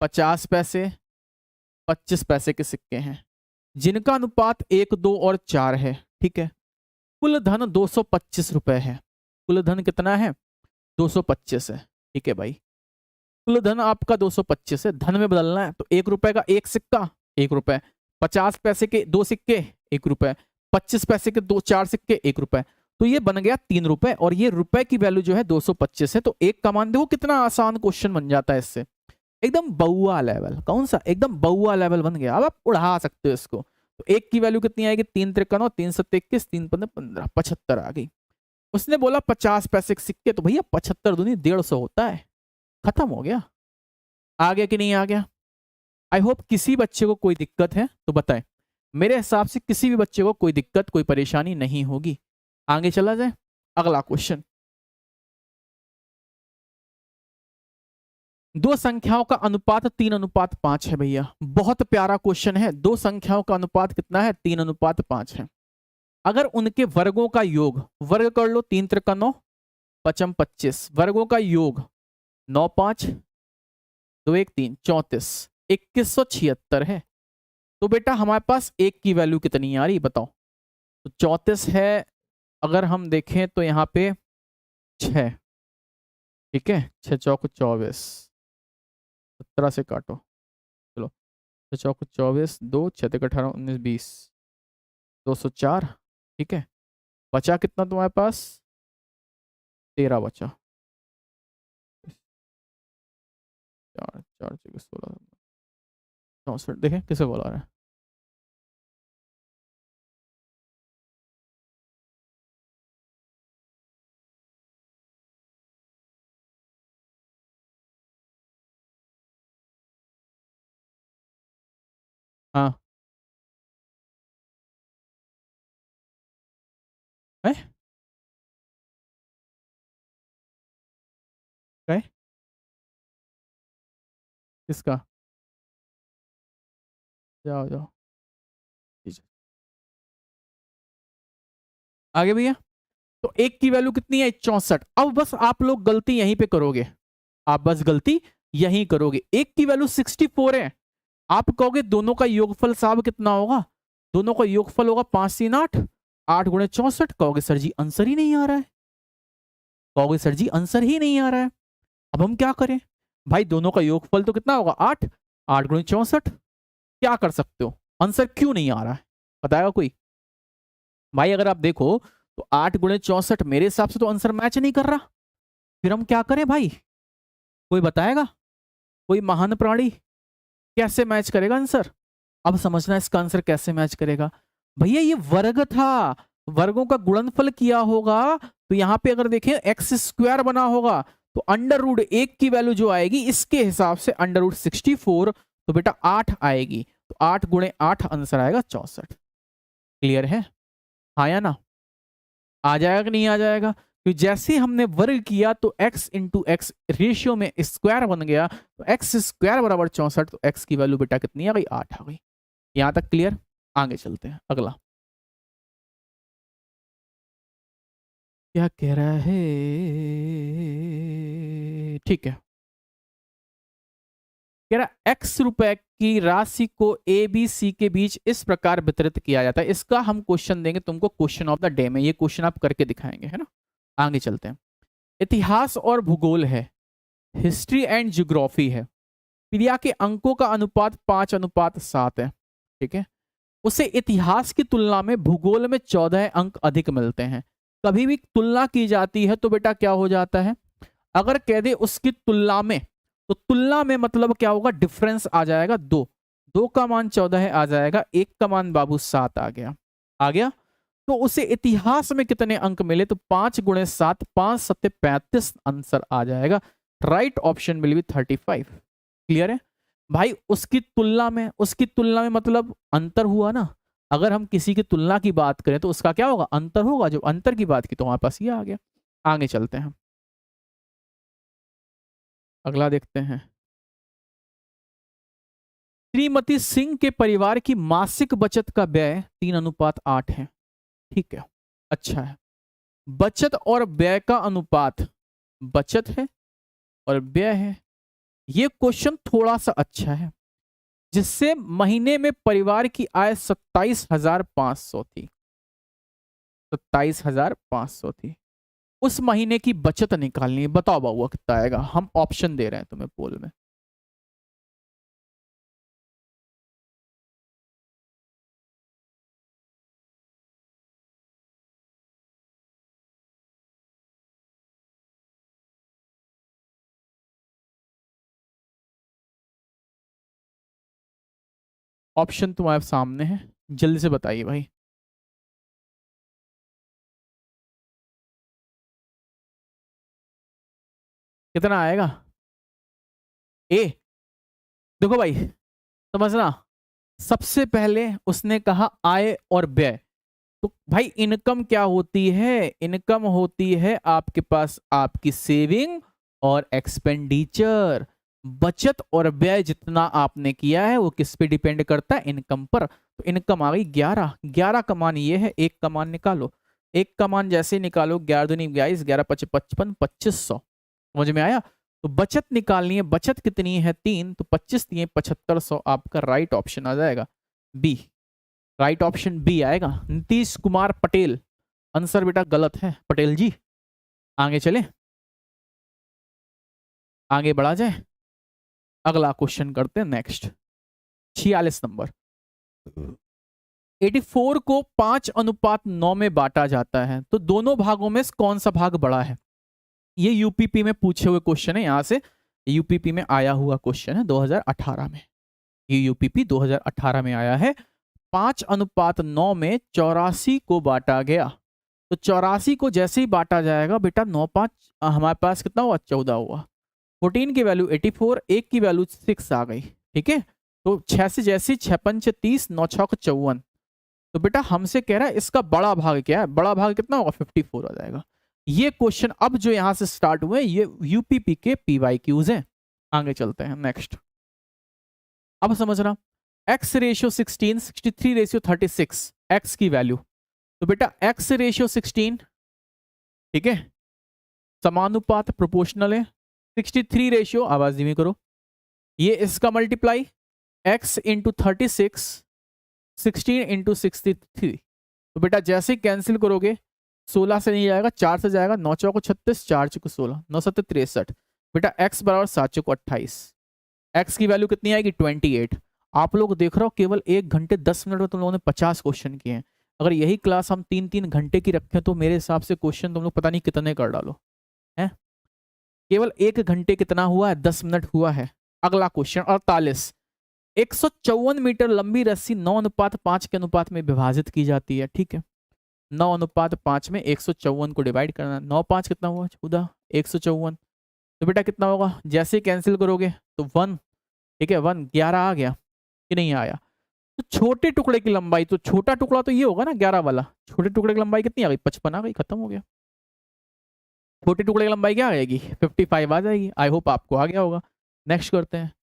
50 पैसे 25 पैसे के सिक्के हैं, जिनका अनुपात 1 2 और 4 है, ठीक है। कुल धन 225 रुपए है। कुल धन कितना है, 225 है, ठीक है भाई। कुल धन आपका 225 है, धन में बदलना है तो 1 रुपए का एक सिक्का 1 रुपए, 50 पैसे के 2 सिक्के 1 रुपए, 25 पैसे के 4 सिक्के 1 रुपए। तो ये बन गया 3 रुपए, और ये रुपए की वैल्यू जो है 225 है। तो एक का मान देखो कितना आसान क्वेश्चन बन जाता है इससे, एकदम बउआ लेवल। कौन सा, एकदम बउआ लेवल बन गया। अब आप उड़ा सकते हो इसको। तो एक की वैल्यू कितनी आएगी, 3 3 3 7 21, 3 15 75 आ गई। उसने बोला 50 पैसे के सिक्के, तो भैया 75 दूनी 150 होता है, खत्म हो गया। आ गया कि नहीं आ गया? आई होप किसी बच्चे को कोई दिक्कत है तो बताएं। मेरे हिसाब से किसी भी बच्चे को कोई दिक्कत कोई परेशानी नहीं होगी। आगे चला जाए, अगला क्वेश्चन। दो संख्याओं का अनुपात 3 अनुपात 5 है भैया। बहुत प्यारा क्वेश्चन है। दो संख्याओं का अनुपात कितना है, 3 अनुपात 5 है। अगर उनके वर्गों का योग, वर्ग कर लो, 3 त्रिका 9 पचम 25, वर्गों का योग 9 5 2 1 3 34, 2176 है। तो बेटा हमारे पास एक की वैल्यू कितनी आ रही बताओ। तो 34 है, अगर हम देखें तो यहाँ पे 6, ठीक है, 6 चौक 24, 17 से काटो, चलो 6 चौक 24, 2 6 18 19 20, 204, ठीक है। बचा कितना तुम्हारे पास, 13 बचा। 4 4 16 64, देखें किसे बोला रहा है। हाँ है, है? किसका? जाओ जाओ, ठीक है। आगे भैया, तो एक की वैल्यू कितनी है, 64। अब बस आप लोग गलती यहीं पे करोगे। आप बस गलती यही करोगे। एक की वैल्यू 64 है, आप कहोगे दोनों का योगफल साहब कितना होगा, दोनों का योगफल होगा 5 3 8, 8 गुणे 64। कहोगे सर जी आंसर ही नहीं आ रहा है, कहोगे सर जी आंसर ही नहीं आ रहा है। अब हम क्या करें भाई, दोनों का योगफल तो कितना होगा 8, 8 गुणे 64। क्या कर सकते हो, आंसर क्यों नहीं आ रहा है, बताएगा कोई? भाई अगर आप देखो तो 8 गुणे 64 मेरे हिसाब से तो आंसर मैच नहीं कर रहा, फिर हम क्या करें भाई, कोई बताएगा, कोई महान प्राणी कैसे मैच करेगा आंसर? अब समझना इसका आंसर कैसे मैच करेगा। भैया ये वर्ग था, वर्गों का गुणनफल किया होगा, तो यहां पे अगर देखें एक्स स्क्वायर बना होगा, तो अंडर रूट 1 की वैल्यू जो आएगी इसके हिसाब से अंडर रूट 64, तो बेटा 8 आएगी, तो 8 गुणे 8 आंसर आएगा 64। क्लियर है, हाँ या ना? आ जाएगा कि नहीं आ जाएगा? तो जैसे हमने वर्ग किया तो x इंटू एक्स रेशियो में स्क्वायर बन गया, तो एक्स स्क्वायर बराबर 64, तो x की वैल्यू बेटा कितनी आ गई, 8 आ गई। यहां तक क्लियर? आगे चलते हैं, अगला क्या कह रहा है, ठीक है, कह रहा x रुपए की राशि को ए बी सी के बीच इस प्रकार वितरित किया जाता है। इसका हम क्वेश्चन देंगे तुमको, क्वेश्चन ऑफ द डे में ये क्वेश्चन आप करके दिखाएंगे, है ना? आगे चलते हैं, इतिहास और भूगोल है, हिस्ट्री एंड ज्योग्राफी है, क्रिया के अंकों का अनुपात 5:7 है, ठीक है। उसे इतिहास की तुलना में भूगोल में 14 अंक अधिक मिलते हैं। कभी भी तुलना की जाती है तो बेटा क्या हो जाता है, अगर कह दे उसकी तुलना में, तो तुलना में मतलब क्या होगा, डिफरेंस आ जाएगा 2, 2 का मान 14 आ जाएगा, 1 का मान बाबू 7 आ गया, आ गया। तो उसे इतिहास में कितने अंक मिले, तो 5 गुणे 7, 5 7 35 आंसर आ जाएगा। Right option will B 35। Clear है भाई? उसकी तुलना में मतलब अंतर हुआ ना, अगर हम किसी की तुलना की बात करें तो उसका क्या होगा, अंतर होगा। जो अंतर की बात की तो हमारे पास ये आ गया। आगे चलते हैं, अगला देखते हैं। श्रीमती सिंह के परिवार की मासिक बचत का व्यय 3:8 है, ठीक है, अच्छा है। बचत और व्यय का अनुपात, बचत है और व्यय है, ये क्वेश्चन थोड़ा सा अच्छा है। जिससे महीने में परिवार की आय 27,500 थी, 27,500 थी, उस महीने की बचत निकालनी है। बताओ बाबू कितना आएगा, हम ऑप्शन दे रहे हैं तुम्हें पोल में। ऑप्शन तुम्हारे सामने है, जल्दी से बताइए भाई। कितना आएगा? ए, देखो भाई समझना, सबसे पहले उसने कहा आय और व्यय, तो भाई इनकम क्या होती है, इनकम होती है आपके पास आपकी सेविंग और एक्सपेंडिचर। बचत और व्यय जितना आपने किया है वो किस पे डिपेंड करता है, इनकम पर। तो इनकम आ गई 11, 11 का मान ये है, एक का मान निकालो, एक का मान जैसे निकालो 11 दूनी 22, 11 5 55, 2500। समझ में आया? तो बचत निकालनी है, बचत कितनी है 3, तो 25 दिए 7500, आपका राइट ऑप्शन आ जाएगा बी। राइट ऑप्शन बी आएगा, नीतीश कुमार पटेल। आंसर बेटा गलत है पटेल जी। आगे चले, आगे बढ़ा जाए, अगला क्वेश्चन करते हैं नेक्स्ट। 46 नंबर, 84 को 5:9 में बांटा जाता है, तो दोनों भागों में कौन सा भाग बड़ा है? ये यूपीपी में पूछे हुए क्वेश्चन है, यहां से यूपीपी में आया हुआ क्वेश्चन है 2018 में, ये यूपीपी 2018 में आया है। 5:9 में 84 को बांटा गया, तो 84 को जैसे ही बांटा जाएगा बेटा 9 5 हमारे पास कितना हुआ, 14 हुआ। 14 की वैल्यू 84, 1 की वैल्यू 6 आ गई, ठीक है। तो 6 से जैसे 6 5 30, 9 6 54, तो बेटा हमसे कह रहा है इसका बड़ा भाग क्या है, बड़ा भाग कितना होगा, 54 आ जाएगा। ये क्वेश्चन अब जो यहां से स्टार्ट हुए ये यूपीपी के पीवाईक्यूज हैं। आगे चलते हैं नेक्स्ट, अब समझना, एक्स रेशियो 16, 63 रेशियो 36, एक्स की वैल्यू, तो बेटा एक्स रेशियो 16, ठीक है, समानुपात प्रोपोर्शनल है, 63 रेशियो, आवाज धीमी करो, ये इसका मल्टीप्लाई x इंटू 36, 16 इंटू 63। तो बेटा जैसे ही कैंसिल करोगे 16 से नहीं जाएगा, 4 से जाएगा, 9 चौको 36, 4 चौको 16, 9 सत्ते 63। बेटा x बराबर 7 चौको 28, x की वैल्यू कितनी आएगी 28। आप लोग देख रहे हो केवल 1 घंटे 10 मिनट में तुम लोगों ने 50 क्वेश्चन किए हैं। अगर यही क्लास हम 3-3 घंटे की रखें तो मेरे हिसाब से क्वेश्चन तुम लोग पता नहीं कितने कर डालो है। केवल 1 घंटे कितना हुआ है, 10 मिनट हुआ है। अगला क्वेश्चन 48, 154 मीटर लंबी रस्सी 9:5 के अनुपात में विभाजित की जाती है। ठीक है, 9:5 में 154 को डिवाइड करना, 9×5 कितना हुआ 14, 154। तो बेटा कितना होगा, जैसे कैंसिल करोगे तो 1, ठीक है 1, 11 आ गया कि नहीं आया। तो छोटे टुकड़े की लंबाई, तो छोटा टुकड़ा तो ये होगा ना 11 वाला, छोटे टुकड़े की लंबाई कितनी आ गई 55 आ गई, खत्म हो गया। छोटे टुकड़े की लंबाई क्या आएगी 55 आ जाएगी। आई होप आपको आ गया होगा। नेक्स्ट करते हैं,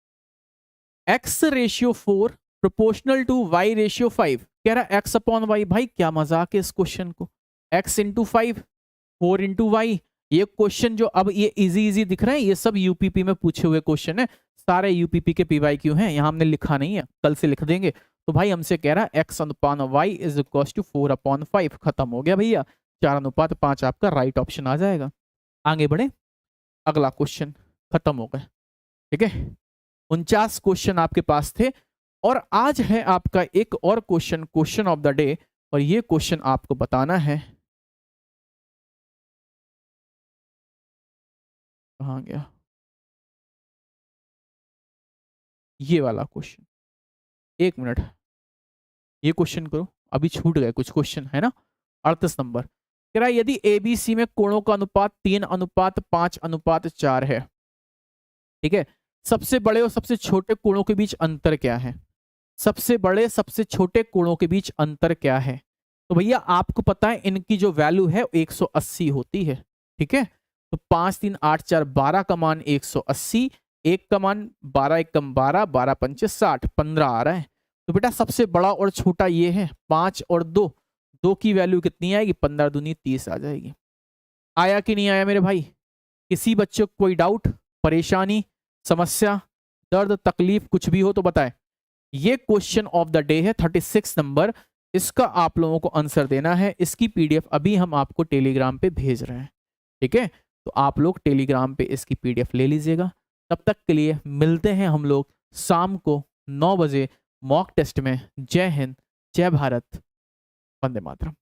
x/4 प्रोपोर्शनल टू y/5। कह रहा x अपॉन वाई, भाई क्या मजाक है इस क्वेश्चन को, x इंटू 5, 4 इंटू वाई। ये क्वेश्चन जो अब ये इजी दिख रहे हैं, ये सब यूपीपी में पूछे हुए क्वेश्चन है, सारे यूपीपी के पीवाईक्यू हैं, यहाँ हमने लिखा नहीं है, कल से लिख देंगे। तो भाई हमसे कह रहा है x upon y is equal to 4/5, खत्म हो गया भैया, 4:5 आपका राइट ऑप्शन आ जाएगा। आगे बढ़े, अगला क्वेश्चन खत्म हो गया। ठीक है, 49 क्वेश्चन आपके पास थे, और आज है आपका एक और question, question of the day, और ये क्वेश्चन आपको बताना है, कहां गया ये वाला क्वेश्चन, 1 मिनट, ये क्वेश्चन करो, अभी छूट गए कुछ क्वेश्चन है ना। 38 नंबर कह रहा है यदि एबीसी में कोणों का अनुपात 3:5:4 है, ठीक है, सबसे बड़े और सबसे छोटे कोणों के बीच अंतर क्या है, सबसे बड़े सबसे छोटे कोणों के बीच अंतर क्या है। तो भैया आपको पता है इनकी जो वैल्यू है 180 होती है। ठीक है, तो 5 3 8 4 12 का मान 180, 1 का मान 12 1 कम 12, 12 पंचे 60, 15 आ रहा है। तो बेटा सबसे बड़ा और छोटा ये है 5 और 2, 2 की वैल्यू कितनी आएगी 15 दूनी 30 आ जाएगी। आया कि नहीं आया मेरे भाई, किसी बच्चे को कोई डाउट, परेशानी, समस्या, दर्द, तकलीफ कुछ भी हो तो बताएं। ये क्वेश्चन ऑफ द डे है 36 नंबर, इसका आप लोगों को आंसर देना है। इसकी पीडीएफ अभी हम आपको टेलीग्राम पे भेज रहे हैं। ठीक है, तो आप लोग टेलीग्राम पे इसकी पीडीएफ ले लीजिएगा। तब तक के लिए मिलते हैं हम लोग शाम को 9 बजे मॉक टेस्ट में। जय हिंद, जय भारत, वंदे मातरम।